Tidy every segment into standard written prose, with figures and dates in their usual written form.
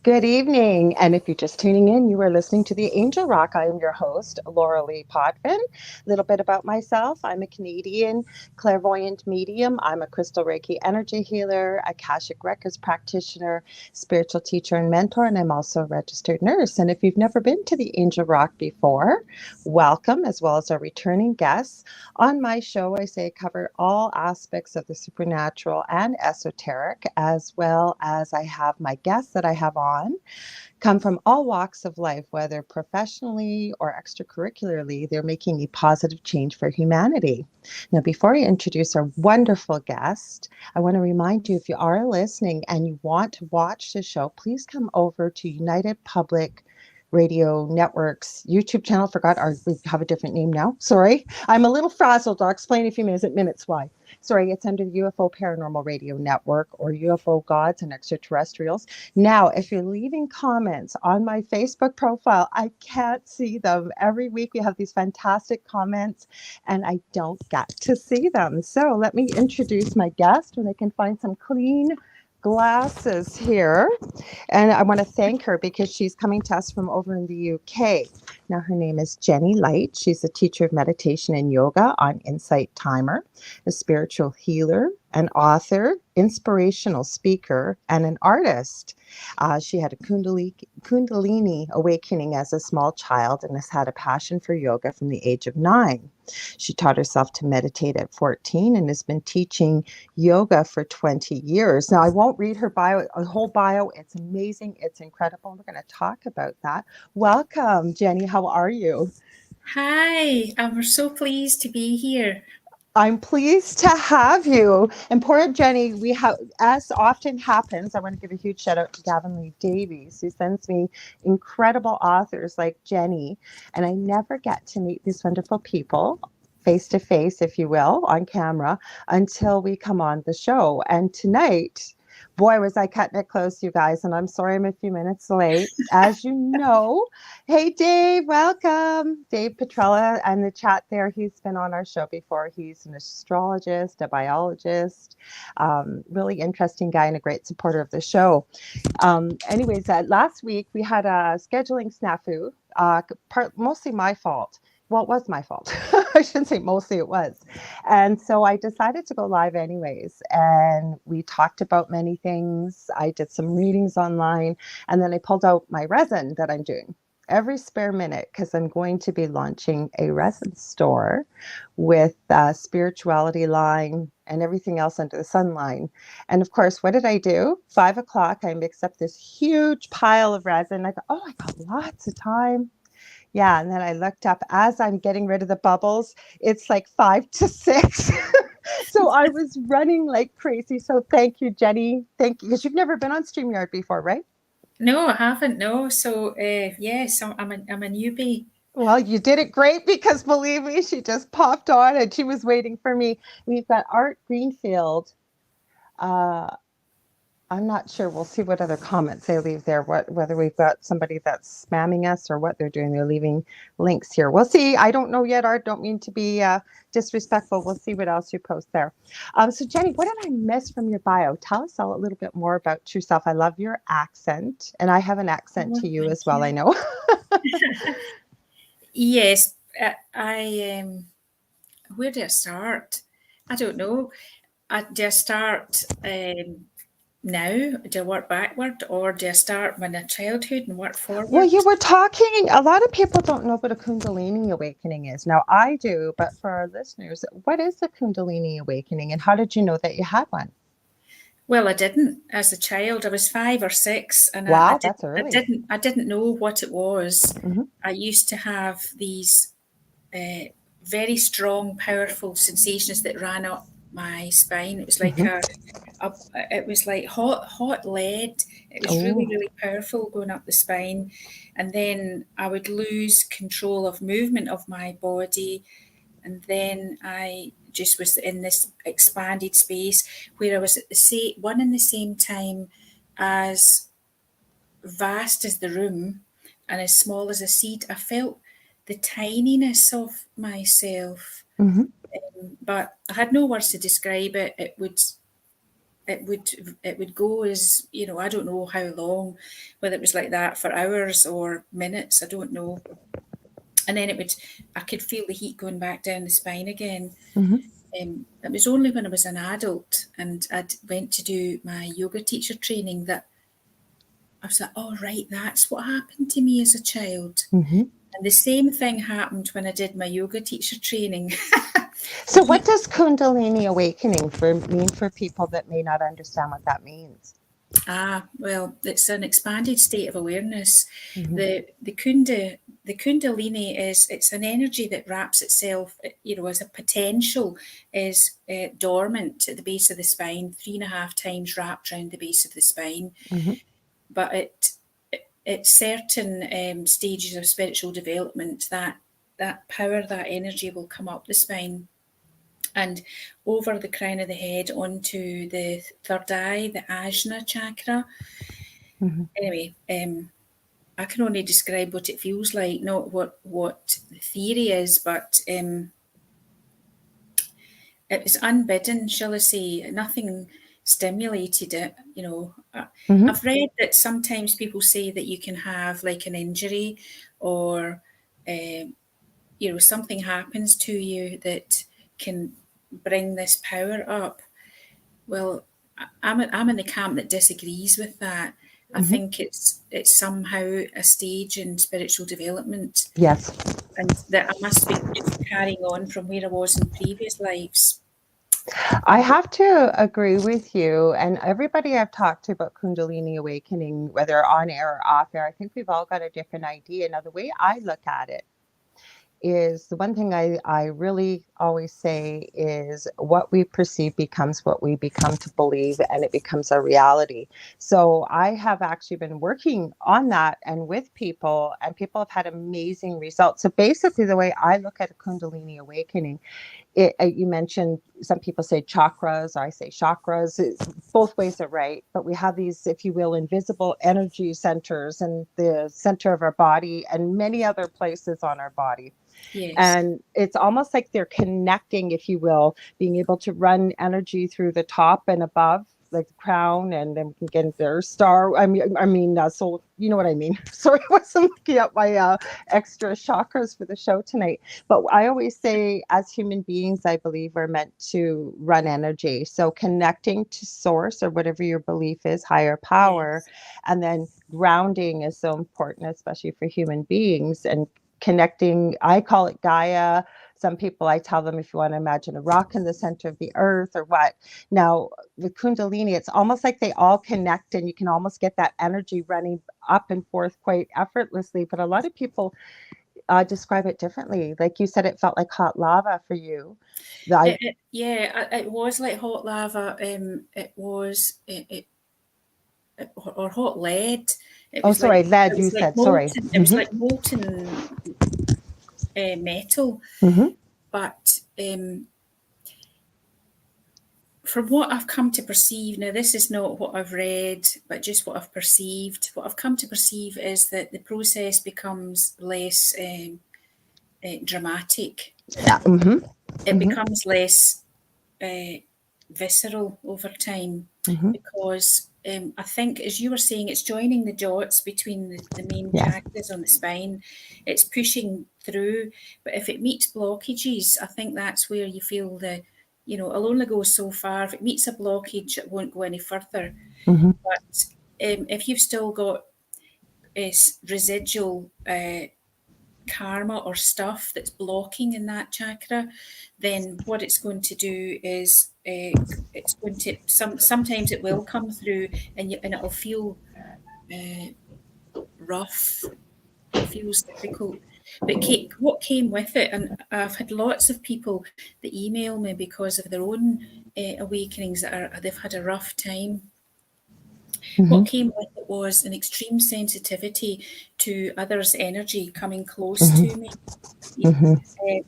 Good evening. And if you're just tuning in, you are listening to The Angel Rock. I am your host, Lorilei Potvin. A little bit about myself. I'm a Canadian clairvoyant medium. I'm a crystal Reiki energy healer, Akashic Records practitioner, spiritual teacher, and mentor. And I'm also a registered nurse. And if you've never been to The Angel Rock before, welcome, as well as our returning guests. On my show, I say cover all aspects of the supernatural and esoteric, as well as I have my guests that I have on come from all walks of life, whether professionally or extracurricularly. They're making a positive change for humanity. Now, before I introduce our wonderful guest, I want to remind you, if you are listening and you want to watch the show, please come over to United Public Radio Network's YouTube channel. We have a different name now. Sorry, I'm a little frazzled. I'll explain in a few minutes why. Sorry, it's under the UFO Paranormal Radio Network, or UFO Gods and Extraterrestrials. Now, if you're leaving comments on my Facebook profile, I can't see them. Every week we have these fantastic comments and I don't get to see them. So let me introduce my guest when I can find some clean glasses here. And I want to thank her because she's coming to us from over in the UK. Now, her name is Jenny Light. She's a teacher of meditation and yoga on Insight Timer, a spiritual healer, an author, inspirational speaker, and an artist. She had a Kundalini awakening as a small child and has had a passion for yoga from the age of 9. She taught herself to meditate at 14 and has been teaching yoga for 20 years. Now, I won't read her whole bio. It's amazing. It's incredible. We're going to talk about that. Welcome, Jenny. How are you? Hi, I'm so pleased to be here. I'm pleased to have you. And poor Jenny, we have, as often happens, I want to give a huge shout out to Gavin Lee Davies, who sends me incredible authors like Jenny. And I never get to meet these wonderful people face to face, if you will, on camera until we come on the show. And tonight, boy, was I cutting it close, you guys. And I'm sorry I'm a few minutes late. As you know, hey, Dave, welcome. Dave Petrella and the chat there. He's been on our show before. He's an astrologist, a biologist, really interesting guy and a great supporter of the show. Anyways, last week we had a scheduling snafu, mostly my fault. Well, it was my fault. I shouldn't say mostly, it was. And so I decided to go live anyways. And we talked about many things. I did some readings online. And then I pulled out my resin that I'm doing every spare minute because I'm going to be launching a resin store with a spirituality line and everything else under the sun line. And of course, what did I do? 5 o'clock, I mixed up this huge pile of resin. I go, oh, I got lots of time. Yeah, and then I looked up as I'm getting rid of the bubbles, it's like 5 to 6. So I was running like crazy. So thank you, Jenny. Thank you. Because you've never been on StreamYard before, right? No, I haven't. No, so yes, I'm a newbie. Well, you did it great because believe me, she just popped on and she was waiting for me. We've got Art Greenfield. Uh, I'm not sure. We'll see what other comments they leave there. Whether we've got somebody that's spamming us or what they're doing. They're leaving links here. We'll see. I don't know yet, Art. Don't mean to be disrespectful. We'll see what else you post there. So Jenny, what did I miss from your bio? Tell us all a little bit more about yourself. I love your accent, and I have an accent Oh, to you thank as well. you. I know. Yes, I where do I start? I don't know. Do I start now? Do I work backward, or do I start when I childhood and work Well, forward? you were talking, a lot of people don't know what a Kundalini awakening is. Now, I do, but for our listeners, what is a Kundalini awakening and how did you know that you had one? Well, I didn't as a child. I was 5 or 6, and I Wow, did. that's I early. didn't. I didn't know what it was. Hmm. I used to have these uh, very strong, powerful sensations that ran up my spine. It was like Hmm. a it was like hot lead. It was really, Oh, really powerful going up the spine, and then I would lose control of movement of my body, and then I just was in this expanded space where I was at the same one in the same time as vast as the room and as small as a seed. I felt the tininess of myself, hmm. but I had no words to describe it. it would go as, you know, I don't know how long, whether it was like that for hours or minutes, I don't know. And then I could feel the heat going back down the spine again. It was only when I was an adult and I'd went to do my yoga teacher training that I was like, oh, right, that's what happened to me as a child. And the same thing happened when I did my yoga teacher training. So what does Kundalini awakening mean for people that may not understand what that means? Well, it's an expanded state of awareness. The Kundalini it's an energy that wraps itself, you know, as a potential is dormant at the base of the spine, 3.5 times wrapped around the base of the spine. But at certain stages of spiritual development, that power, that energy will come up the spine and over the crown of the head onto the third eye, the Ajna chakra. Anyway, I can only describe what it feels like, not what the theory is, but it was unbidden, shall I say. Nothing stimulated it, you know. I've read that sometimes people say that you can have like an injury or, you know, something happens to you that can bring this power up. Well, I'm in the camp that disagrees with that. I think it's somehow a stage in spiritual development. Yes. And that I must be just carrying on from where I was in previous lives. I have to agree with you. And everybody I've talked to about Kundalini awakening, whether on air or off air, I think we've all got a different idea. Now, the way I look at it is the one thing I really always say is what we perceive becomes what we become to believe, and it becomes a reality. So I have actually been working on that and with people, and people have had amazing results. So basically, the way I look at a Kundalini awakening, you mentioned some people say chakras, or I say chakras. Both ways are right, but we have these, if you will, invisible energy centers in the center of our body and many other places on our body. Yes. And it's almost like they're connecting, if you will, being able to run energy through the top and above, like the crown, and then we can get into their star. So you know what I mean. Sorry, I wasn't looking at my extra chakras for the show tonight. But I always say, as human beings, I believe we're meant to run energy. So connecting to source or whatever your belief is, higher power, and then grounding is so important, especially for human beings, and connecting. I call it Gaia. Some people, I tell them, if you want to imagine a rock in the center of the earth or what. Now, with Kundalini, it's almost like they all connect, and you can almost get that energy running up and forth quite effortlessly. But a lot of people describe it differently. Like you said, it felt like hot lava for you. It was like hot lava. It was or hot lead. It was sorry, lead. it You was like said sorry. molten. It was like molten metal. But from what I've come to perceive, now this is not what I've read, but just what I've perceived. What I've come to perceive is that the process becomes less dramatic. Yeah. It becomes less visceral over time because I think, as you were saying, it's joining the dots between the main chakras on the spine. It's pushing through, but if it meets blockages, I think that's where you feel it'll only go so far. If it meets a blockage, it won't go any further. But if you've still got residual karma or stuff that's blocking in that chakra, then what it's going to do is it's going to sometimes it will come through and it'll feel rough. It feels difficult. But what came with it, and I've had lots of people that email me because of their own awakenings that they've had a rough time. What came with it was an extreme sensitivity to others' energy coming close to me.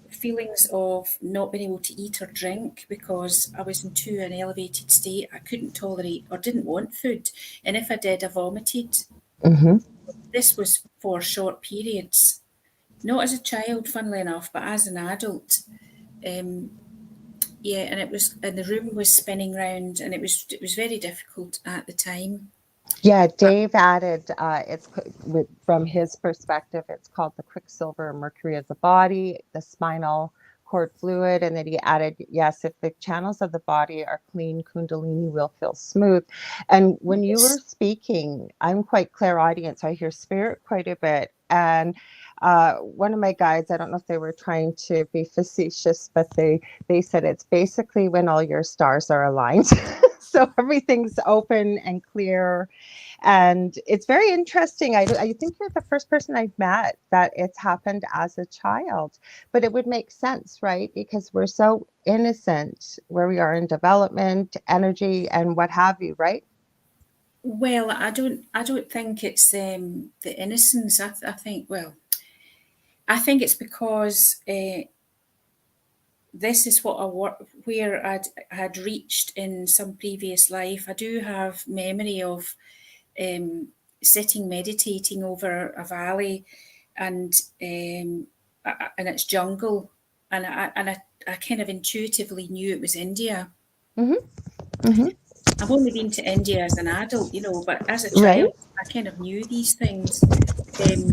Feelings of not being able to eat or drink because I was into an elevated state. I couldn't tolerate or didn't want food. And if I did, I vomited. This was for short periods. Not as a child, funnily enough, but as an adult. Yeah, and the room was spinning round, and it was very difficult at the time. Yeah, But Dave added, from his perspective, it's called the quicksilver mercury of the body, the spinal cord fluid. And then he added, yes, if the channels of the body are clean, Kundalini will feel smooth. And when you were yes, speaking, I'm quite clairaudient, so I hear spirit quite a bit. And one of my guides, I don't know if they were trying to be facetious, but they said it's basically when all your stars are aligned. So everything's open and clear, and it's very interesting. I think you're the first person I've met that it's happened as a child, but it would make sense, right? Because we're so innocent where we are in development, energy, and what have you, right? well, I don't think it's the innocence. I think, well, I think it's because this is what where I had reached in some previous life. I do have memory of um, sitting meditating over a valley, and and it's jungle, and I kind of intuitively knew it was India. Mm-hmm. Mm-hmm. I've only been to India as an adult, but as a Right. child, I kind of knew these things. Um,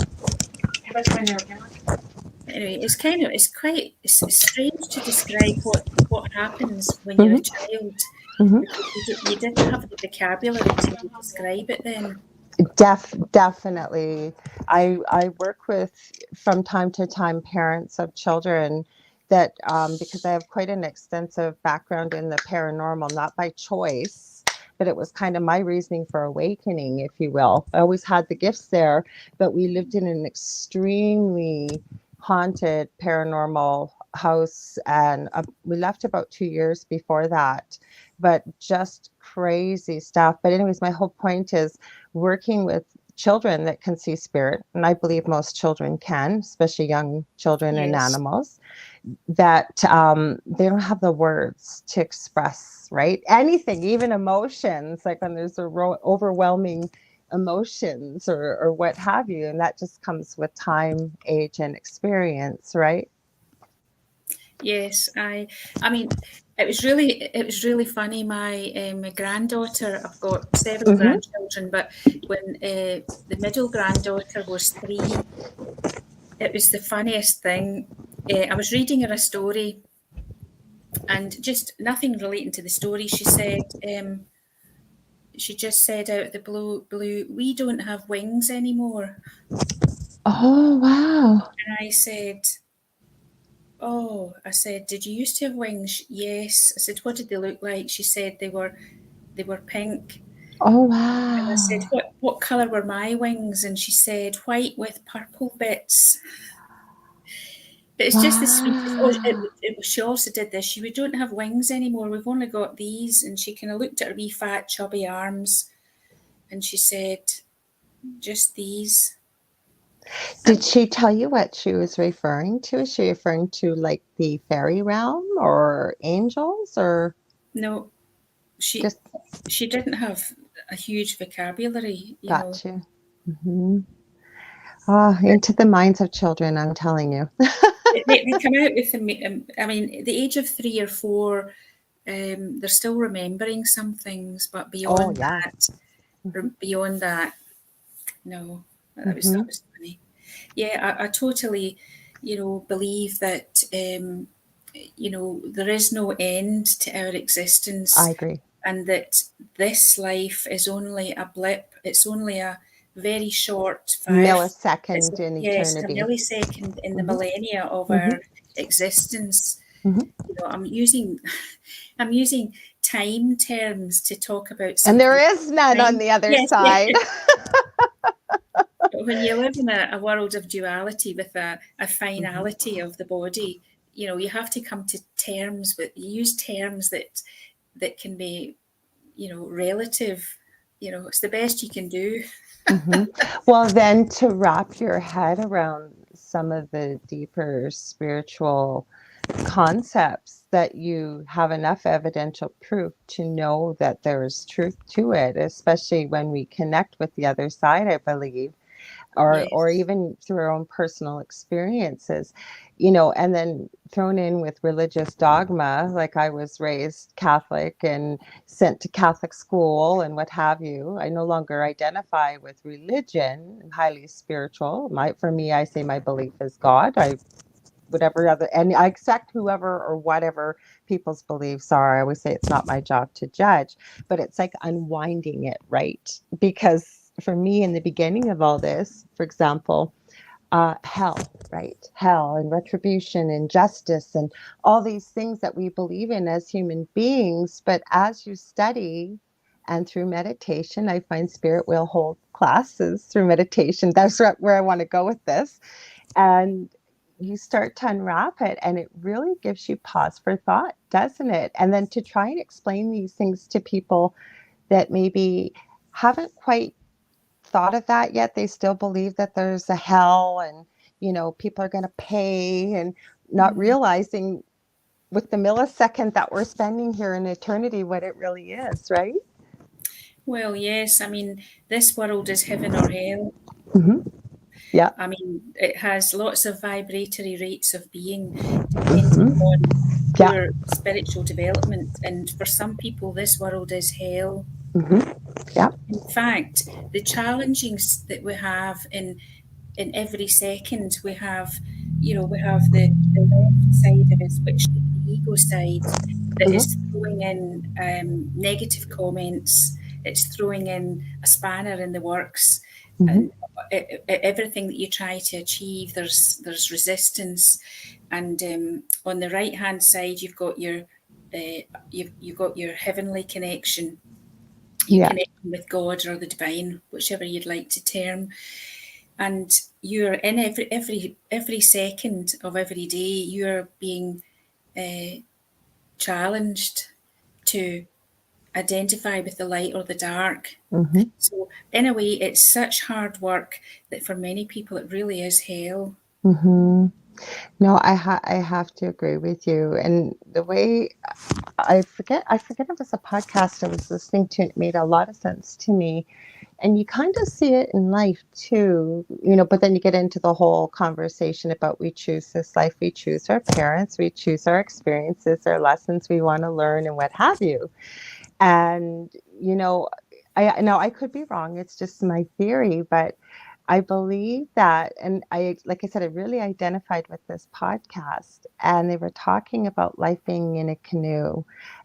Anyway, it's strange to describe what happens when you're a Mm-hmm. child, Mm-hmm. because you didn't have the vocabulary to describe it then. Definitely. I work with, from time to time, parents of children that, because I have quite an extensive background in the paranormal, not by choice, but it was kind of my reasoning for awakening, if you will. I always had the gifts there, but we lived in an extremely haunted paranormal house, and we left about 2 years before that, but just crazy stuff. But anyways, my whole point is working with children that can see spirit, and I believe most children can, especially young children and Yes. animals, that they don't have the words to express, right? Anything, even emotions, like when there's overwhelming emotions, or what have you, and that just comes with time, age, and experience, right? Yes, I mean, it was really funny. My granddaughter, I've got several Mm-hmm. grandchildren, but when the middle granddaughter was 3, it was the funniest thing. I was reading her a story, and just nothing relating to the story. She just said out of the blue, "We don't have wings anymore." Oh, wow. And I said, "Oh," I said, "Did you used to have wings?" "Yes." I said, "What did they look like?" She said, "They were pink." Oh, And I said, wow. "What colour were my wings?" And she said, "White with purple bits." But it's just the sweetest. Oh, Wow. she also did this. We don't have wings anymore. We've only got these. And she kind of looked at her wee fat chubby arms, and she said, "Just these." Did And she tell you what she was referring to? Is she referring to like the fairy realm or angels, or no, she just she didn't have a huge vocabulary. got you? Hmm. Ah, into the minds of children, I'm telling you. They come out with the. I mean, the age of 3 or 4, they're still remembering some things, but Oh, yeah. Hmm. beyond that, no. That Hmm. was funny. Yeah, I totally, believe that there is no end to our I existence, agree. and that this life is only a blip. It's only a very short five. It's Millisecond in yes, a eternity. millisecond in the Hmm. millennia of Hmm. our existence. Hmm. I'm using I'm using time terms to talk about And there something. is none on Time, the other yes, side. yes. But when you live in a world of duality with a Hmm. finality of the body, you have to come to terms with, you use terms that can be, relative. It's the best you can do. Hmm. Well, then to wrap your head around some of the deeper spiritual concepts, that you have enough evidential proof to know that there is truth to it, especially when we connect with the other side, I believe. or Yes. even through our own personal experiences, and then thrown in with religious dogma, like I was raised Catholic and sent to Catholic school and what have you. I no longer identify with religion. I'm highly spiritual. For me, I say my belief is God. Whatever other, and I accept whoever or whatever people's beliefs are. I always say it's not my job to judge, but it's like unwinding it, right? Because for me, in the beginning of all this, for example, hell, right? Hell and retribution and justice and all these things that we believe in as human beings. But as you study and through meditation, I find Spirit will hold classes through meditation. That's where I want to go with this. And you start to unwrap it, and it really gives you pause for thought, doesn't it? And then to try and explain these things to people that maybe haven't quite thought of that yet. They still believe that there's a hell and, people are going to pay, and not Mm. realizing with the millisecond that we're spending here in eternity what it really is, right? Well, yes. I mean, this world is heaven or hell. Mm-hmm. Yeah. I mean, it has lots of vibratory rates of being depending Mm-hmm. on Yeah. your spiritual development. And for some people, this world is hell. Mm-hmm. Yeah. In fact, the challenges that we have in every second, we have the left side of us, which is the ego side, that is Mm-hmm. throwing in negative comments. It's throwing in a spanner in the works, Mm-hmm. and everything that you try to achieve, there's resistance. And on the right hand side, you've got your heavenly connection. You Yeah. connect with God or the divine, whichever you'd like to term, and you're in every second of every day. You're being uh, challenged to identify with the light or the dark. Mm-hmm. So in a way, it's such hard work that for many people it really is hell. Mm-hmm. No, I have to agree with you. And the way I forget it was a podcast I was listening to. It made a lot of sense to me. And you kind of see it in life too, but then you get into the whole conversation about we choose this life, we choose our parents, we choose our experiences, our lessons we want to learn, and what have you. And, I know I could be wrong. It's just my theory, but I believe that, and like I said, I really identified with this podcast, and they were talking about life being in a canoe,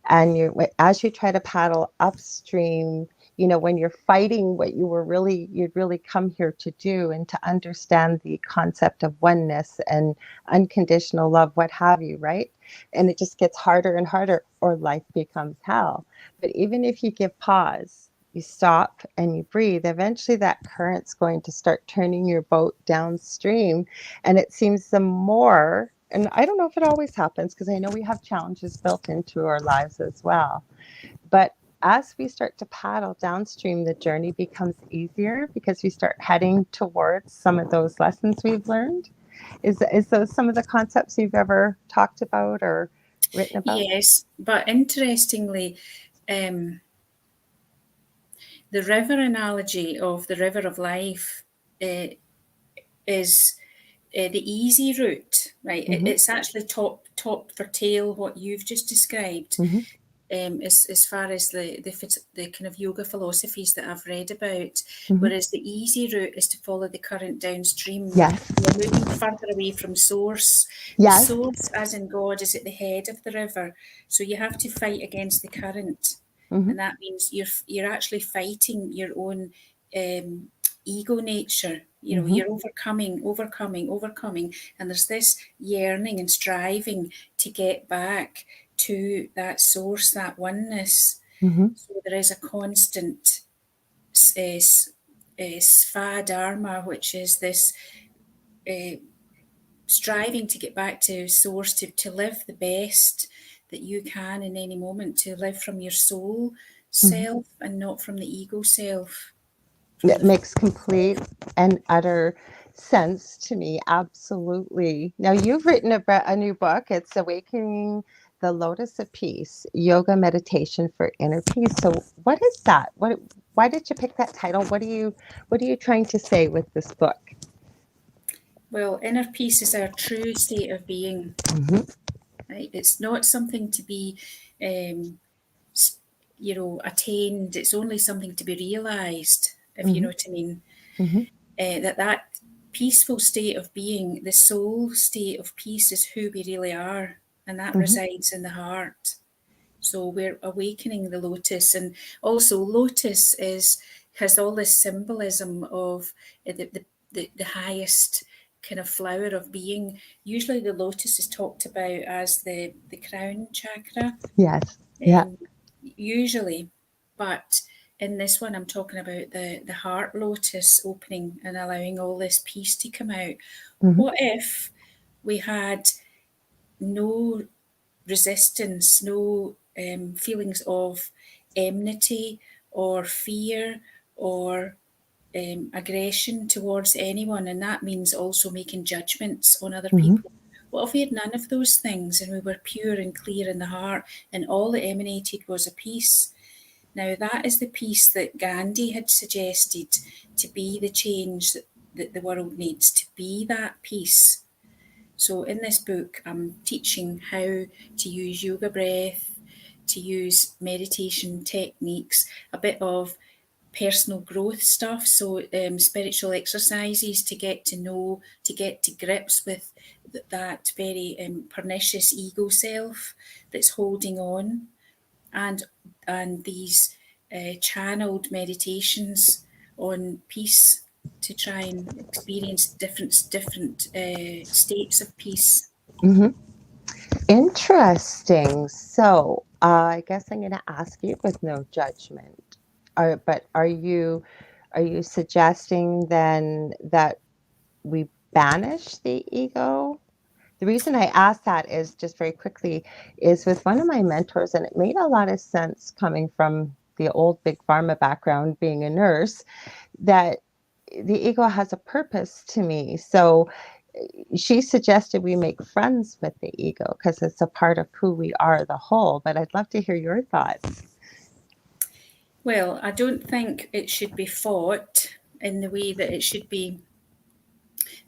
and as you try to paddle upstream, when you're fighting what you'd really come here to do, and to understand the concept of oneness and unconditional love, what have you, right? And it just gets harder and harder, or life becomes hell. But even if you give pause, you stop and you breathe, eventually that current's going to start turning your boat downstream. And it seems the more, and I don't know if it always happens, because I know we have challenges built into our lives as well. But as we start to paddle downstream, the journey becomes easier because we start heading towards some of those lessons we've learned. Is those some of the concepts you've ever talked about or written about? Yes, but interestingly, um, the river analogy of the river of life uh, is the easy route, right? Mm-hmm. It's actually top for tail what you've just described. Mm-hmm. As far as the kind of yoga philosophies that I've read about, Mm-hmm. whereas the easy route is to follow the current downstream. Yes. You're moving further away from source. The Yes. source, as in God, is at the head of the river, so you have to fight against the current, Mm-hmm. and that means you're actually fighting your own um, ego nature. Mm-hmm. You're overcoming, and there's this yearning and striving to get back to that source, that oneness. Mm-hmm. So there is a constant sva dharma, which is this uh, striving to get back to source, to live the best that you can in any moment, to live from your soul Mm-hmm. self and not from the ego self, from It the makes complete and utter sense to me. Absolutely. Now, you've written a new book. It's Awakening the Lotus of Peace, Yoga Meditation for Inner Peace. So what is that? Why did you pick that title? What are you trying to say with this book? Well, inner peace is our true state of being. Mm-hmm. Right? It's not something to be, um, attained. It's only something to be realised, if you Mm-hmm. know what I mean. Mm-hmm. That peaceful state of being, the soul state of peace, is who we really are, and that Mm-hmm. resides in the heart. So we're awakening the lotus, and also lotus has all this symbolism of the highest kind of flower of being. Usually, the lotus is talked about as the crown chakra, Yes. Yeah. um, usually, but in this one, I'm talking about the heart lotus opening and allowing all this peace to come out. Mm-hmm. What if we had no resistance, no feelings of enmity or fear or aggression towards anyone? And that means also making judgments on other Mm-hmm. people. What if we had none of those things and we were pure and clear in the heart and all that emanated was a peace? Now, that is the peace that Gandhi had suggested to be the change that the world needs, to be that peace. So in this book, I'm teaching how to use yoga breath, to use meditation techniques, a bit of personal growth stuff. So spiritual exercises to get to know, to get to grips with that very pernicious ego self that's holding on, and these channeled meditations on peace to try and experience different states of peace. Mm-hmm. Interesting. So, I guess I'm going to ask you with no judgment. But are you suggesting then that we banish the ego? The reason I ask that is just very quickly is with one of my mentors, and it made a lot of sense coming from the old big pharma background, being a nurse, that the ego has a purpose to me. So she suggested we make friends with the ego because it's a part of who we are, the whole. But I'd love to hear your thoughts. Well, I don't think it should be fought in the way that it should be,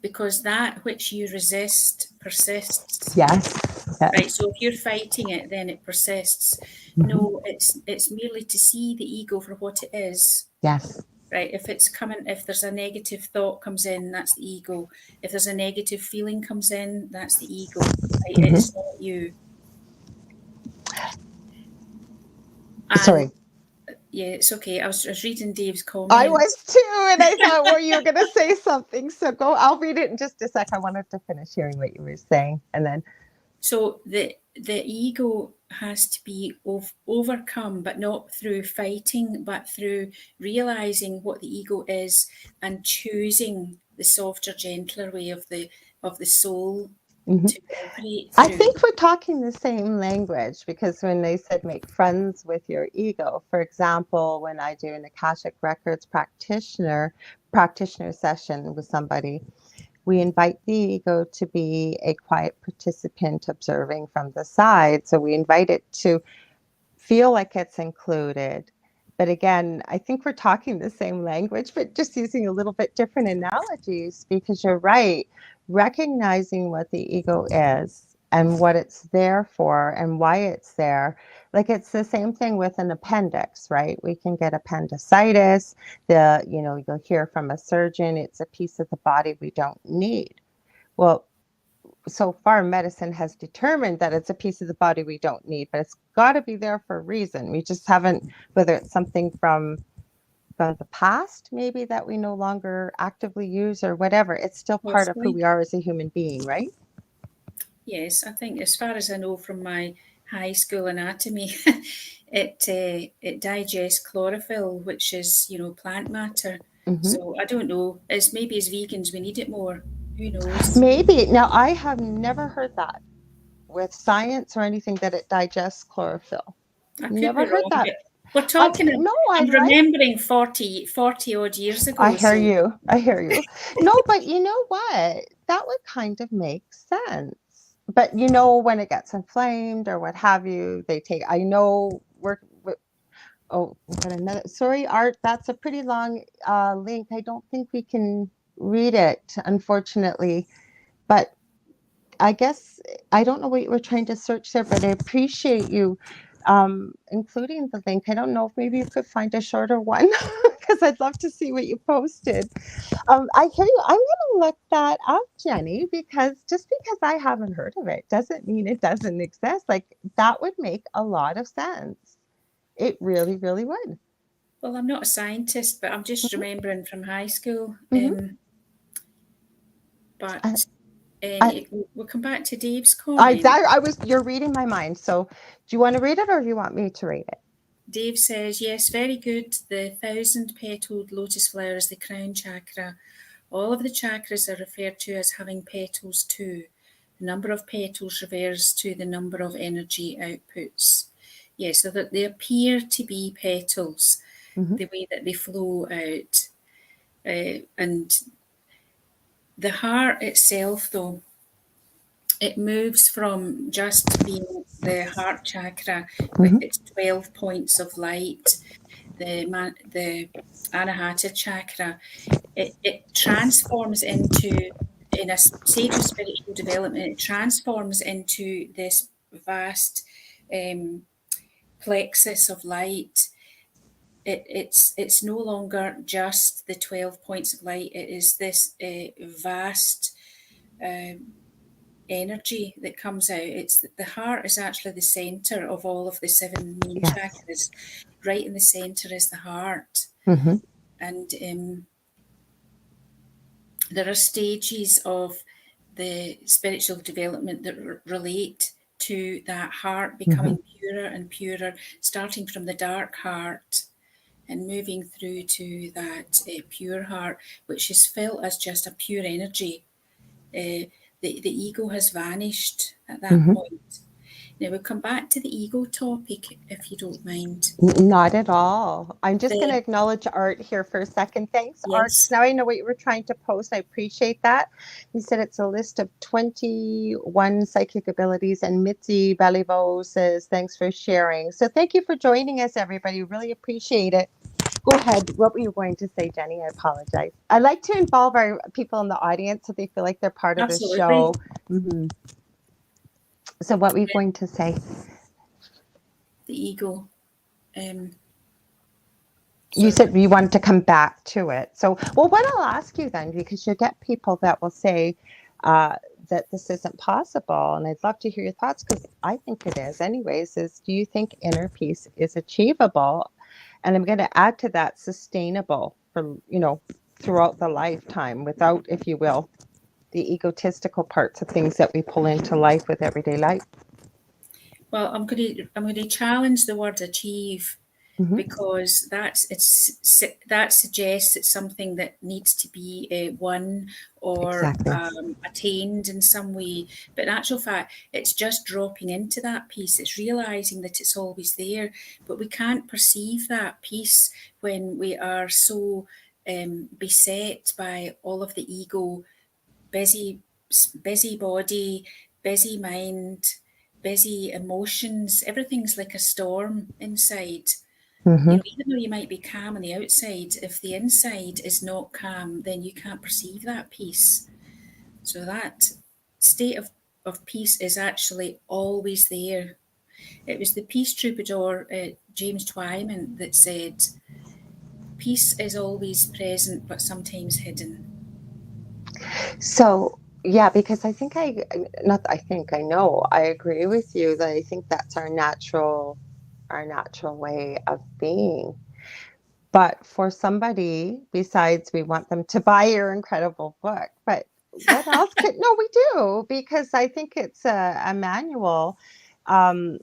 because that which you resist persists. Yes. Right, Yes. so if you're fighting it, then it persists. Mm-hmm. No, it's merely to see the ego for what it is. Yes. Right, if it's coming, if there's a negative thought comes in, that's the ego. If there's a negative feeling comes in, that's the ego. Right? It's Mm-hmm. not you. And Sorry. yeah, it's okay. I was reading Dave's I comment. was too, and I thought, well, you were going to say something. So go, I'll read it in just a sec. I wanted to finish hearing what you were saying. And then, So the ego has to be overcome, but not through fighting, but through realizing what the ego is and choosing the softer, gentler way of the soul mhm. to operate I through. think we're talking the same language because when they said make friends with your ego, for example, when I do an Akashic Records practitioner session with somebody, we invite the ego to be a quiet participant observing from the side. So we invite it to feel like it's included. But again, I think we're talking the same language, but just using a little bit different analogies because you're right. Recognizing what the ego is and what it's there for and why it's there. Like it's the same thing with an appendix, right? We can get appendicitis. You'll hear from a surgeon, it's a piece of the body we don't need. Well, so far medicine has determined that it's a piece of the body we don't need, but it's got to be there for a reason. We just haven't, whether it's something from the past maybe that we no longer actively use or whatever, it's still part of who Possibly. we are as a human being, right? Yes, I think as far as I know from my high school anatomy, it digests chlorophyll, which is plant matter. Mm-hmm. So I don't know. It's maybe as vegans we need it more. Who knows? Maybe. Now, I have never heard that with science or anything that it digests chlorophyll. I could Never be heard wrong, that. but we're talking. No, I I'm like. remembering 40 odd years I ago. hear So you. I hear you. No, but you know what? That would kind of make sense. But when it gets inflamed or what have you, they take. I know Oh, we've got another. Sorry, Art, that's a pretty long link. I don't think we can read it, unfortunately. But I guess I don't know what you were trying to search there, but I appreciate you including the link. I don't know if maybe you could find a shorter one because I'd love to see what you posted. I hear you. I'm going to look that up, Jenny, because just because I haven't heard of it doesn't mean it doesn't exist. Like that would make a lot of sense. It really, really would. Well, I'm not a scientist, but I'm just Mhm, remembering from high school. mhm. I, But I, we'll come back to Dave's I, comment. that, I was, you're reading my mind. So do you want to read it or do you want me to read it? Dave says, yes, very good. The thousand petaled lotus flower is the crown chakra. All of the chakras are referred to as having petals too. The number of petals refers to the number of energy outputs. Yes, so that they appear to be petals, Hmm. the way that they flow out. And the heart itself, though, it moves from just being the heart chakra with Hmm. its 12 points of light, the anahata chakra. It transforms into, in a stage of spiritual development, it transforms into this vast um, plexus of light. It's no longer just the 12 points of light. It is this vast um, energy that comes out. It's the heart is actually the center of all of the seven main Yes. chakras. Right in the center is the heart, Hmm. and there are stages of the spiritual development that relate to that heart Hmm. becoming purer and purer, starting from the dark heart and moving through to that pure heart, which is felt as just a pure energy. The ego has vanished at that Hmm. point. Now we'll come back to the ego topic if you don't mind. Not at all. I'm just going to The acknowledge Art here for a second. Thanks, Art, because yes, now I know what you were trying to post. I appreciate that. You said it's a list of 21 psychic abilities, and Mitzi Balivo says, thanks for sharing. So thank you for joining us, everybody. Really appreciate it. Go ahead. What were you going to say, Jenny? I apologize. I like to involve our people in the audience so they feel like they're part of the absolutely. show. Hmm. So what were you going to say? The ego. Um, You sorry, what? said you wanted to come back to it. So, well, what I'll ask you then, because you get people that will say uh, that this isn't possible, and I'd love to hear your thoughts because I think it is. Anyways, is do you think inner peace is achievable? And I'm going to add to that sustainable for throughout the lifetime without, if you will, the egotistical parts of things that we pull into life with everyday life. Well, I'm going to challenge the word achieve Hmm. because that suggests it's something that needs to be won or Exactly. attained in some way. But in actual fact, it's just dropping into that peace. It's realizing that it's always there, but we can't perceive that peace when we are so beset by all of the ego, busy, busy body, busy mind, busy emotions. Everything's like a storm inside. Hmm. Even though you might be calm on the outside, if the inside is not calm, then you can't perceive that peace. So that state of peace is actually always there. It was the peace troubadour, James Twyman, that said, peace is always present, but sometimes hidden. So, yeah, because not I think I know, I agree with you that I think that's our natural way of being. But for somebody, besides, we want them to buy your incredible book. But what else could, no, we do, because I think it's a manual. Um,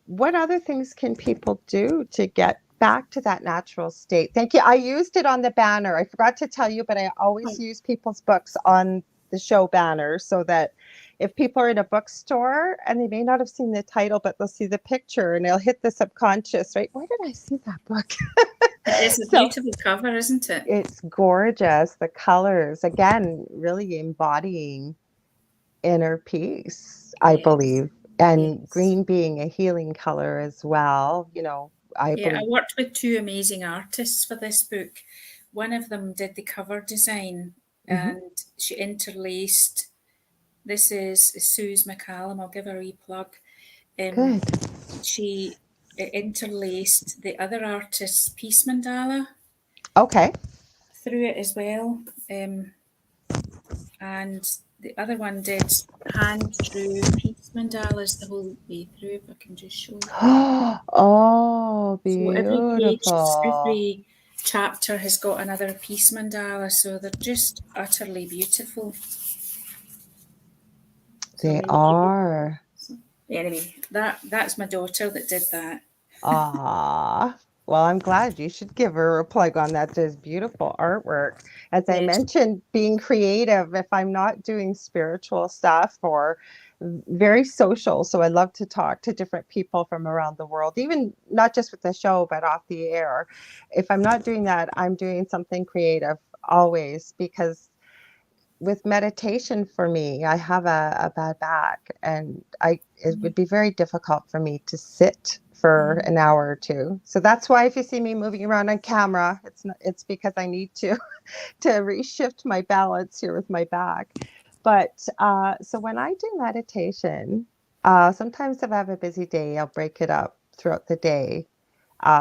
what other things can people do to get back to that natural state? Thank you. I used it on the banner. I forgot to tell you, but I always use people's books on the show banner so that if people are in a bookstore and they may not have seen the title, but they'll see the picture and they'll hit the subconscious, right? Where did I see that book? It's a So beautiful cover, isn't it? it's gorgeous. The colors, again, really embodying inner peace, I Yes, believe. And yes. green being a healing color as well, I Yeah, I believe. worked with two amazing artists for this book. One of them did the cover design Hmm. and she interlaced. This is Suze McCallum. I'll give her a wee plug. Um, Good. she interlaced the other artist's piece mandala Okay. through it as well. And the other one did hand drew piece mandalas the whole way through, if I can just show. Oh, So every page, beautiful. every chapter has got another piece mandala, so they're just utterly beautiful. So They maybe keep it. are. Anyway, that's my daughter that did that. Ah, well, I'm glad. You should give her a plug on that. There's beautiful artwork. As I Yes, mentioned, being creative, if I'm not doing spiritual stuff or very social, so I love to talk to different people from around the world, even not just with the show, but off the air. If I'm not doing that, I'm doing something creative always because with meditation for me, I have a bad back and it would be very difficult for me to sit for mm, an hour or two. So that's why if you see me moving around on camera, it's because I need to to reshift my balance here with my back. But so when I do meditation, sometimes if I have a busy day, I'll break it up throughout the day,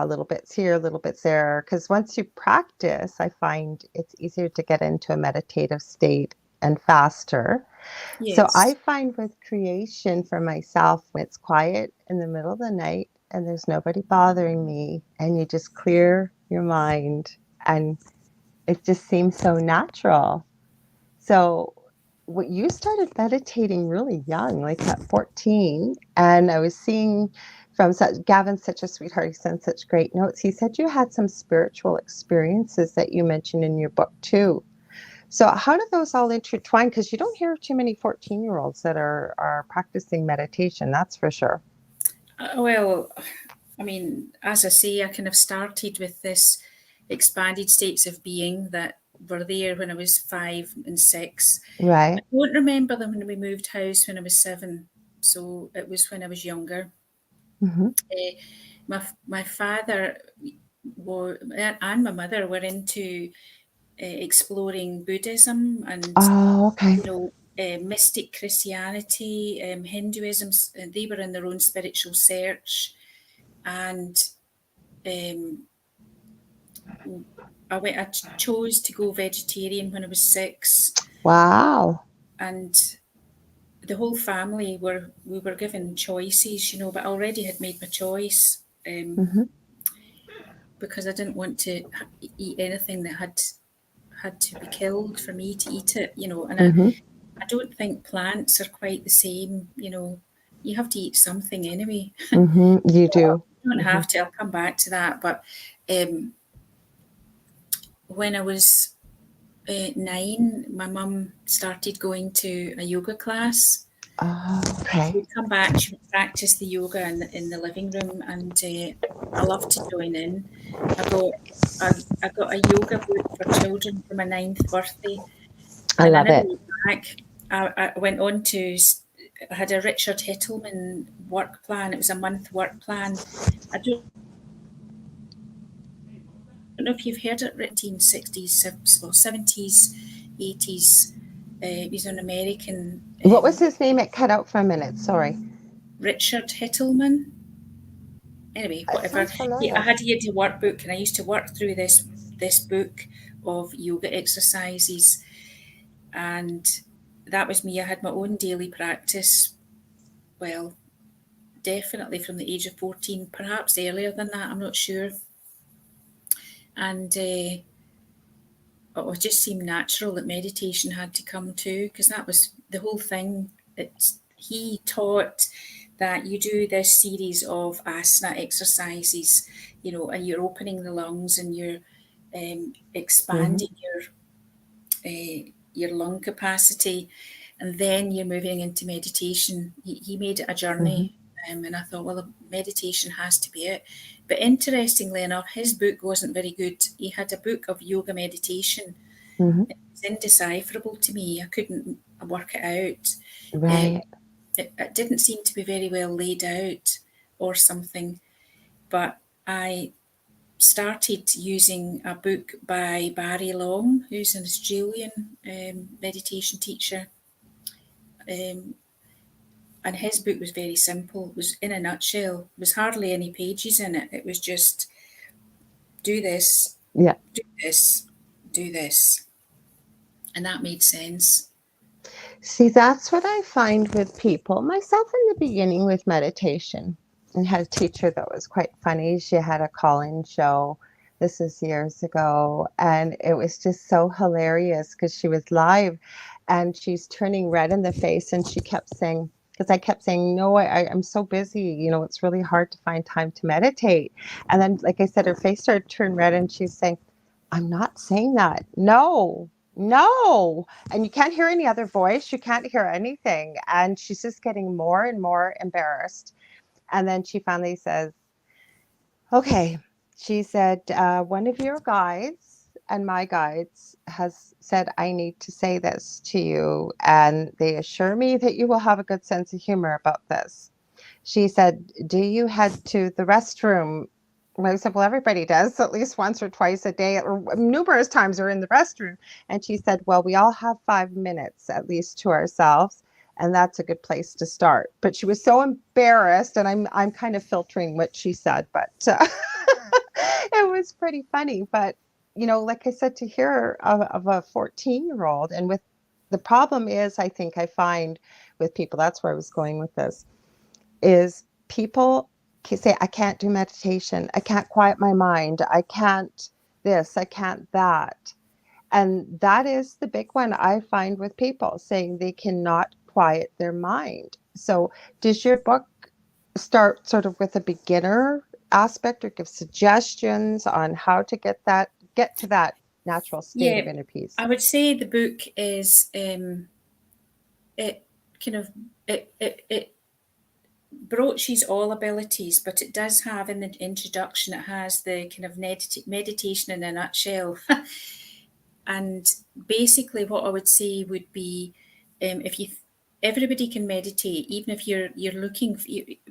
little bits here, little bits there. Because once you practice, I find it's easier to get into a meditative state and faster. So I yes. find with creation for myself, when it's quiet in the middle of the night and there's nobody bothering me, and you just clear your mind, and it just seems so natural. So what you started meditating really young, like at 14, and I was seeing from such Gavin's such a sweetheart, he sent such great notes. He said you had some spiritual experiences that you mentioned in your book too. So how do those all intertwine? Because you don't hear too many 14-year-olds that are practicing meditation, that's for sure. Well, I mean, as I say, I kind of started with this expanded states of being that were there when I was 5 and 6. I Right. don't remember them when we moved house when I was 7, so it was when I was younger. Hmm. Uh, my father and my mother were into exploring Buddhism and Oh, okay. mystic Christianity, Hinduism. They were in their own spiritual search, and um, I chose to go vegetarian when I was 6, Wow. and the whole family we were given choices, but I already had made my choice. Hmm. Because I didn't want to eat anything that had to be killed for me to eat it, and Hmm. I don't think plants are quite the same, you have to eat something anyway. Hmm. You do. You don't Hmm. have to, I'll come back to that, but um, when I was 9, my mum started going to a yoga class. Oh, She okay. would come back, she would practice the yoga in the living room, and I loved to join in. I got I got a yoga book for children for my 9th birthday, I and I love never it. looked back. I went on to I had a Richard Hittleman work plan. It was a month work plan. I don't know if you've heard it. 1960s, well 70s, 80s. He's an American. What was his name? It cut out for a minute. Sorry. Richard Hittleman. Anyway, It whatever. sounds I familiar. had to get a workbook, and I used to work through this book of yoga exercises, and that was me. I had my own daily practice. Well, definitely from the age of 14, perhaps earlier than that. I'm not sure, and it just seemed natural that meditation had to come too, because that was the whole thing. He taught that you do this series of asana exercises, and you're opening the lungs and you're Hmm. expanding your lung capacity, and then you're moving into meditation. He made it a Hmm. journey, and I thought, well, meditation has to be it. But interestingly enough, his book wasn't very good. He had a book of yoga meditation. Hmm. It was indecipherable to me. I couldn't work it out. Um, Right. it didn't seem to be very well laid out or something. But I started using a book by Barry Long, who's an Australian meditation teacher. And his book was very simple. It was in a nutshell. There was hardly any pages in it. It was just do this, Yeah. do this, do this. And that made sense. See, that's what I find with people, myself in the beginning with meditation. And had a teacher that was quite funny. She had a call-in show. This is years ago. And it was just so hilarious because she was live and she's turning red in the face. And she kept saying, because I kept saying, no, I'm so busy. You know, it's really hard to find time to meditate. And then, like I said, her face started to turn red and she's saying, I'm not saying that. No, no. And you can't hear any other voice. You can't hear anything. And she's just getting more and more embarrassed. And then she finally says, okay. She said, one of your guides and my guides has said, I need to say this to you. And they assure me that you will have a good sense of humor about this. She said, do you head to the restroom? I said, well, everybody does at least once or twice a day, or numerous times are in the restroom. And she said, well, we all have 5 minutes at least to ourselves. And that's a good place to start. But she was so embarrassed, and I'm kind of filtering what she said, but it was pretty funny. But, you know, like I said, to hear of a 14-year-old, and with the problem is, I think I find with people, that's where I was going with this, is people can say, I can't do meditation. I can't quiet my mind. I can't this. I can't that. And that is the big one I find with people saying they cannot quiet their mind. So, does your book start sort of with a beginner aspect or give suggestions on how to get to that natural state Yeah, of inner peace? I would say the book is it kind of it broaches all abilities, but it does have in the introduction, it has the kind of meditation in a nutshell. And basically, what I would say would be, if you everybody can meditate, even if you're looking for,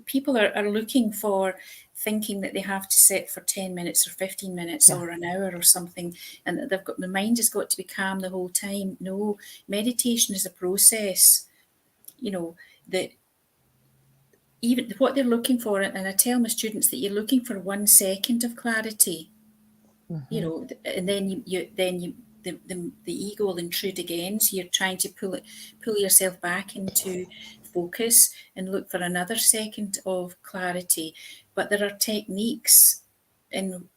people are looking for thinking that they have to sit for 10 minutes or 15 minutes Yeah. or an hour or something, and that they've got the mind has got to be calm the whole time. No, meditation is a process, you know, that even what they're looking for, and I tell my students that you're looking for 1 second of clarity, you Mm-hmm. know, and then the ego will intrude again. So you're trying to pull yourself back into focus and look for another second of clarity. But there are techniques in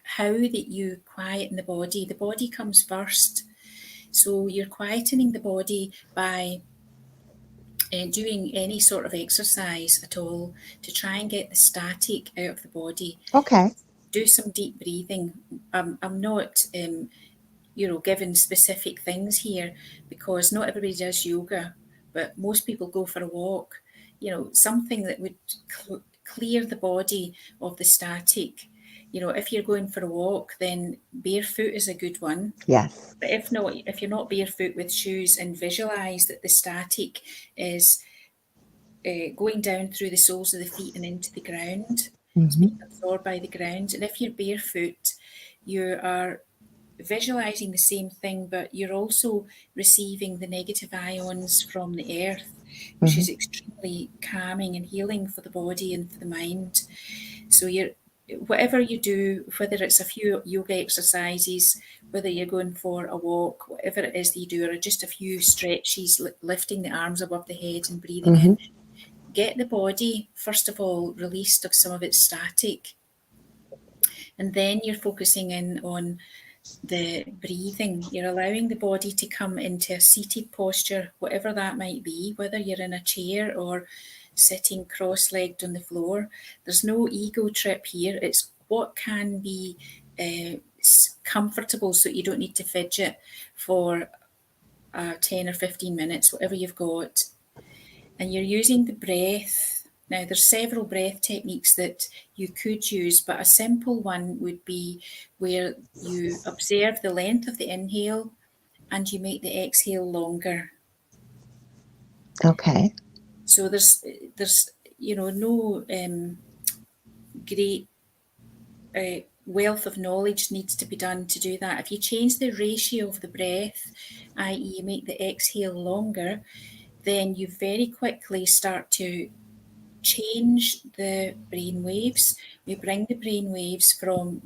how that you quieten the body. The body comes first. So you're quietening the body by doing any sort of exercise at all to try and get the static out of the body. Okay. Do some deep breathing. I'm not, given specific things here because not everybody does yoga, but most people go for a walk. Something that would clear the body of the static. If you're going for a walk, then barefoot is a good one. Yes. But if not, if you're not barefoot with shoes, and visualize that the static is going down through the soles of the feet and into the ground. It's Mm-hmm. being absorbed by the ground. And if you're barefoot, you are visualizing the same thing, but you're also receiving the negative ions from the earth, which Mm-hmm. is extremely calming and healing for the body and for the mind. So whatever you do, whether it's a few yoga exercises, whether you're going for a walk, whatever it is that you do, or just a few stretches, lifting the arms above the head and breathing Mm-hmm. in, get the body, first of all, released of some of its static. And then you're focusing in on the breathing. You're allowing the body to come into a seated posture, whatever that might be, whether you're in a chair or sitting cross-legged on the floor. There's no ego trip here. It's what can be comfortable so you don't need to fidget for 10 or 15 minutes, whatever you've got. And you're using the breath. Now, there's several breath techniques that you could use, but a simple one would be where you observe the length of the inhale and you make the exhale longer. Okay. So there's no great wealth of knowledge needs to be done to do that. If you change the ratio of the breath, i.e., you make the exhale longer, then you very quickly start to change the brain waves. We bring the brain waves from